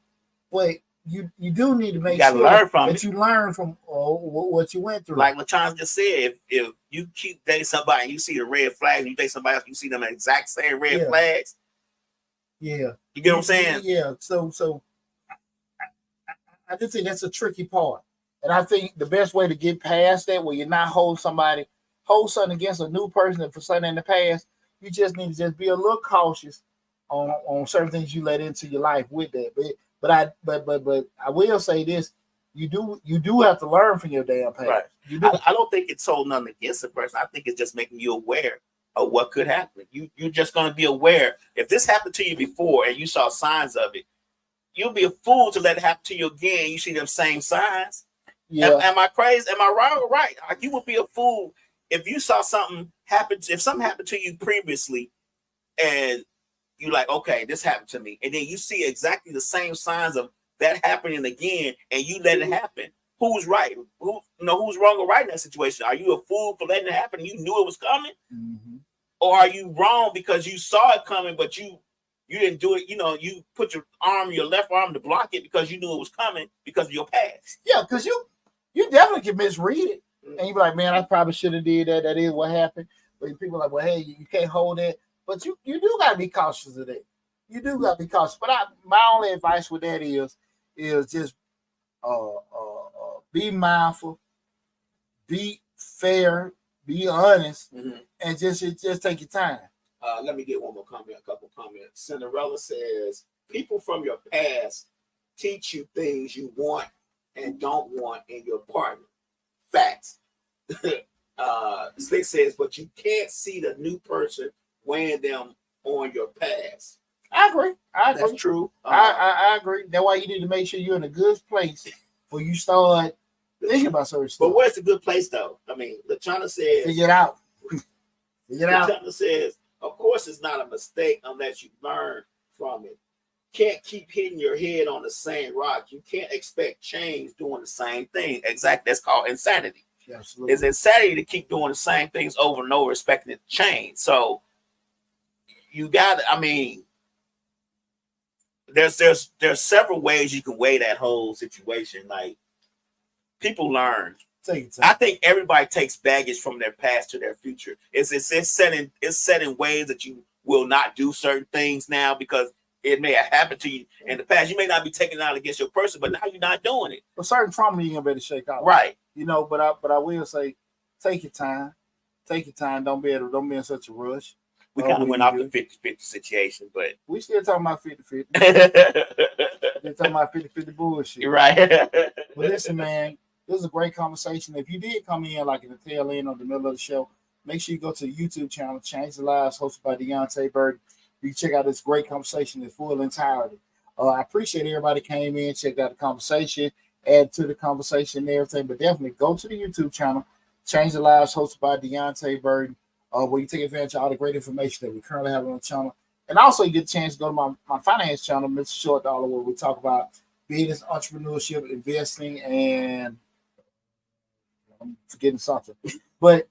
But you do need to make sure that you learn from what you went through. Like LaChance just said, if you keep dating somebody and you see the red flags, and you date somebody else, you see them exact same red flags. Yeah. You get what I'm saying? Yeah. So I just think that's a tricky part. And I think the best way to get past that, where you're not hold something against a new person for something in the past, you just need to just be a little cautious on certain things you let into your life with that. But I will say this: you do have to learn from your damn past. Right. You do. I don't think it's holding nothing against a person. I think it's just making you aware of what could happen. You're just going to be aware. If this happened to you before and you saw signs of it, you'll be a fool to let it happen to you again. You see them same signs. Yeah. Am I crazy? Am I wrong? Right. Like, you would be a fool if you saw something happen. If something happened to you previously, and you like, okay, this happened to me, and then you see exactly the same signs of that happening again, and you let it happen. Who's right? Who's wrong or right in that situation? Are you a fool for letting it happen? You knew it was coming, or are you wrong because you saw it coming, but you didn't do it? You put your left arm to block it because you knew it was coming because of your past. Yeah, because you definitely can misread it, and you be like, man, I probably should have did that. That is what happened. But people are like, well, hey, you can't hold that. But you do got to be cautious of that. You do got to be cautious. But my only advice with that is just be mindful, be fair, be honest, and just take your time. Let me get one more comment, a couple comments. Cinderella says, people from your past teach you things you want and don't want in your partner. Facts. Slick says, but you can't see the new person weighing them on your past. I agree. That's true. I agree. That's why you need to make sure you're in a good place before you start thinking about certain stuff. But where's the good place, though? I mean, LaChana says... Figure it out. LaChana says, of course it's not a mistake unless you learn from it. Can't keep hitting your head on the same rock. You can't expect change doing the same thing. Exactly. That's called insanity. Absolutely. It's insanity to keep doing the same things over and over, expecting it to change. So you got to, there's several ways you can weigh that whole situation. Like, people learn. I think everybody takes baggage from their past to their future. It's set in ways that you will not do certain things now because it may have happened to you in the past. You may not be taking it out against your person, but now you're not doing it. But certain trauma you gonna better shake out. Right. But I will say, take your time. Take your time. Don't be in such a rush. We kind of went off the 50-50 situation, but we still talking about 50-50. We're talking about 50-50 bullshit. Right. But listen, man, this is a great conversation. If you did come in like in the tail end or the middle of the show, make sure you go to the YouTube channel, Change the Lives, hosted by Deonte Burden. You can check out this great conversation in full entirety. I appreciate everybody came in, checked out the conversation, add to the conversation and everything, but definitely go to the YouTube channel, Change the Lives, hosted by Deonte Burden, where you take advantage of all the great information that we currently have on the channel. And also you get a chance to go to my finance channel, Mr. Short Dollar, where we talk about business, entrepreneurship, investing, and I'm forgetting something. But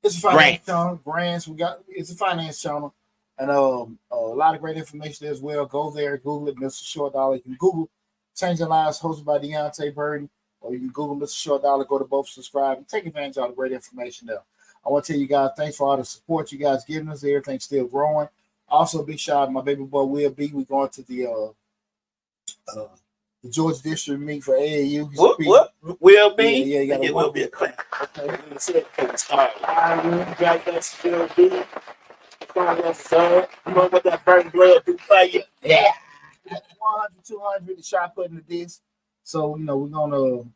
it's a finance channel, grants. It's a finance channel. And a lot of great information there as well. Go there, Google it, Mr. Short Dollar. You can Google Changing Lives, hosted by Deonte Burden, or you can Google Mr. Short Dollar, go to both, subscribe, and take advantage of all the great information there. I want to tell you guys, thanks for all the support you guys giving us. Everything's still growing. Also, big shout out to my baby boy, Will B. We're going to the Georgia District meet for AAU. What? Will B? Yeah, you got to Will be a clap. Okay, let me see it before we start. Congratulations, Will B. You know what that burning blood do for you? Yeah. 100, 200, the shot put in the disc. So, we're going to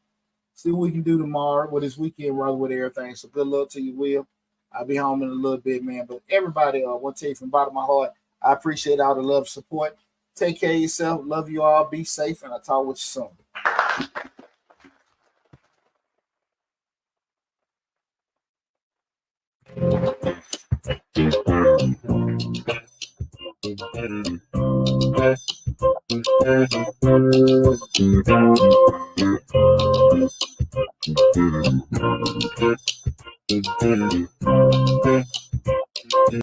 see what we can do tomorrow with this weekend, rather with everything. So, good luck to you, Will. I'll be home in a little bit, man. But everybody, I want to tell you from the bottom of my heart, I appreciate all the love and support. Take care of yourself. Love you all. Be safe. And I'll talk with you soon.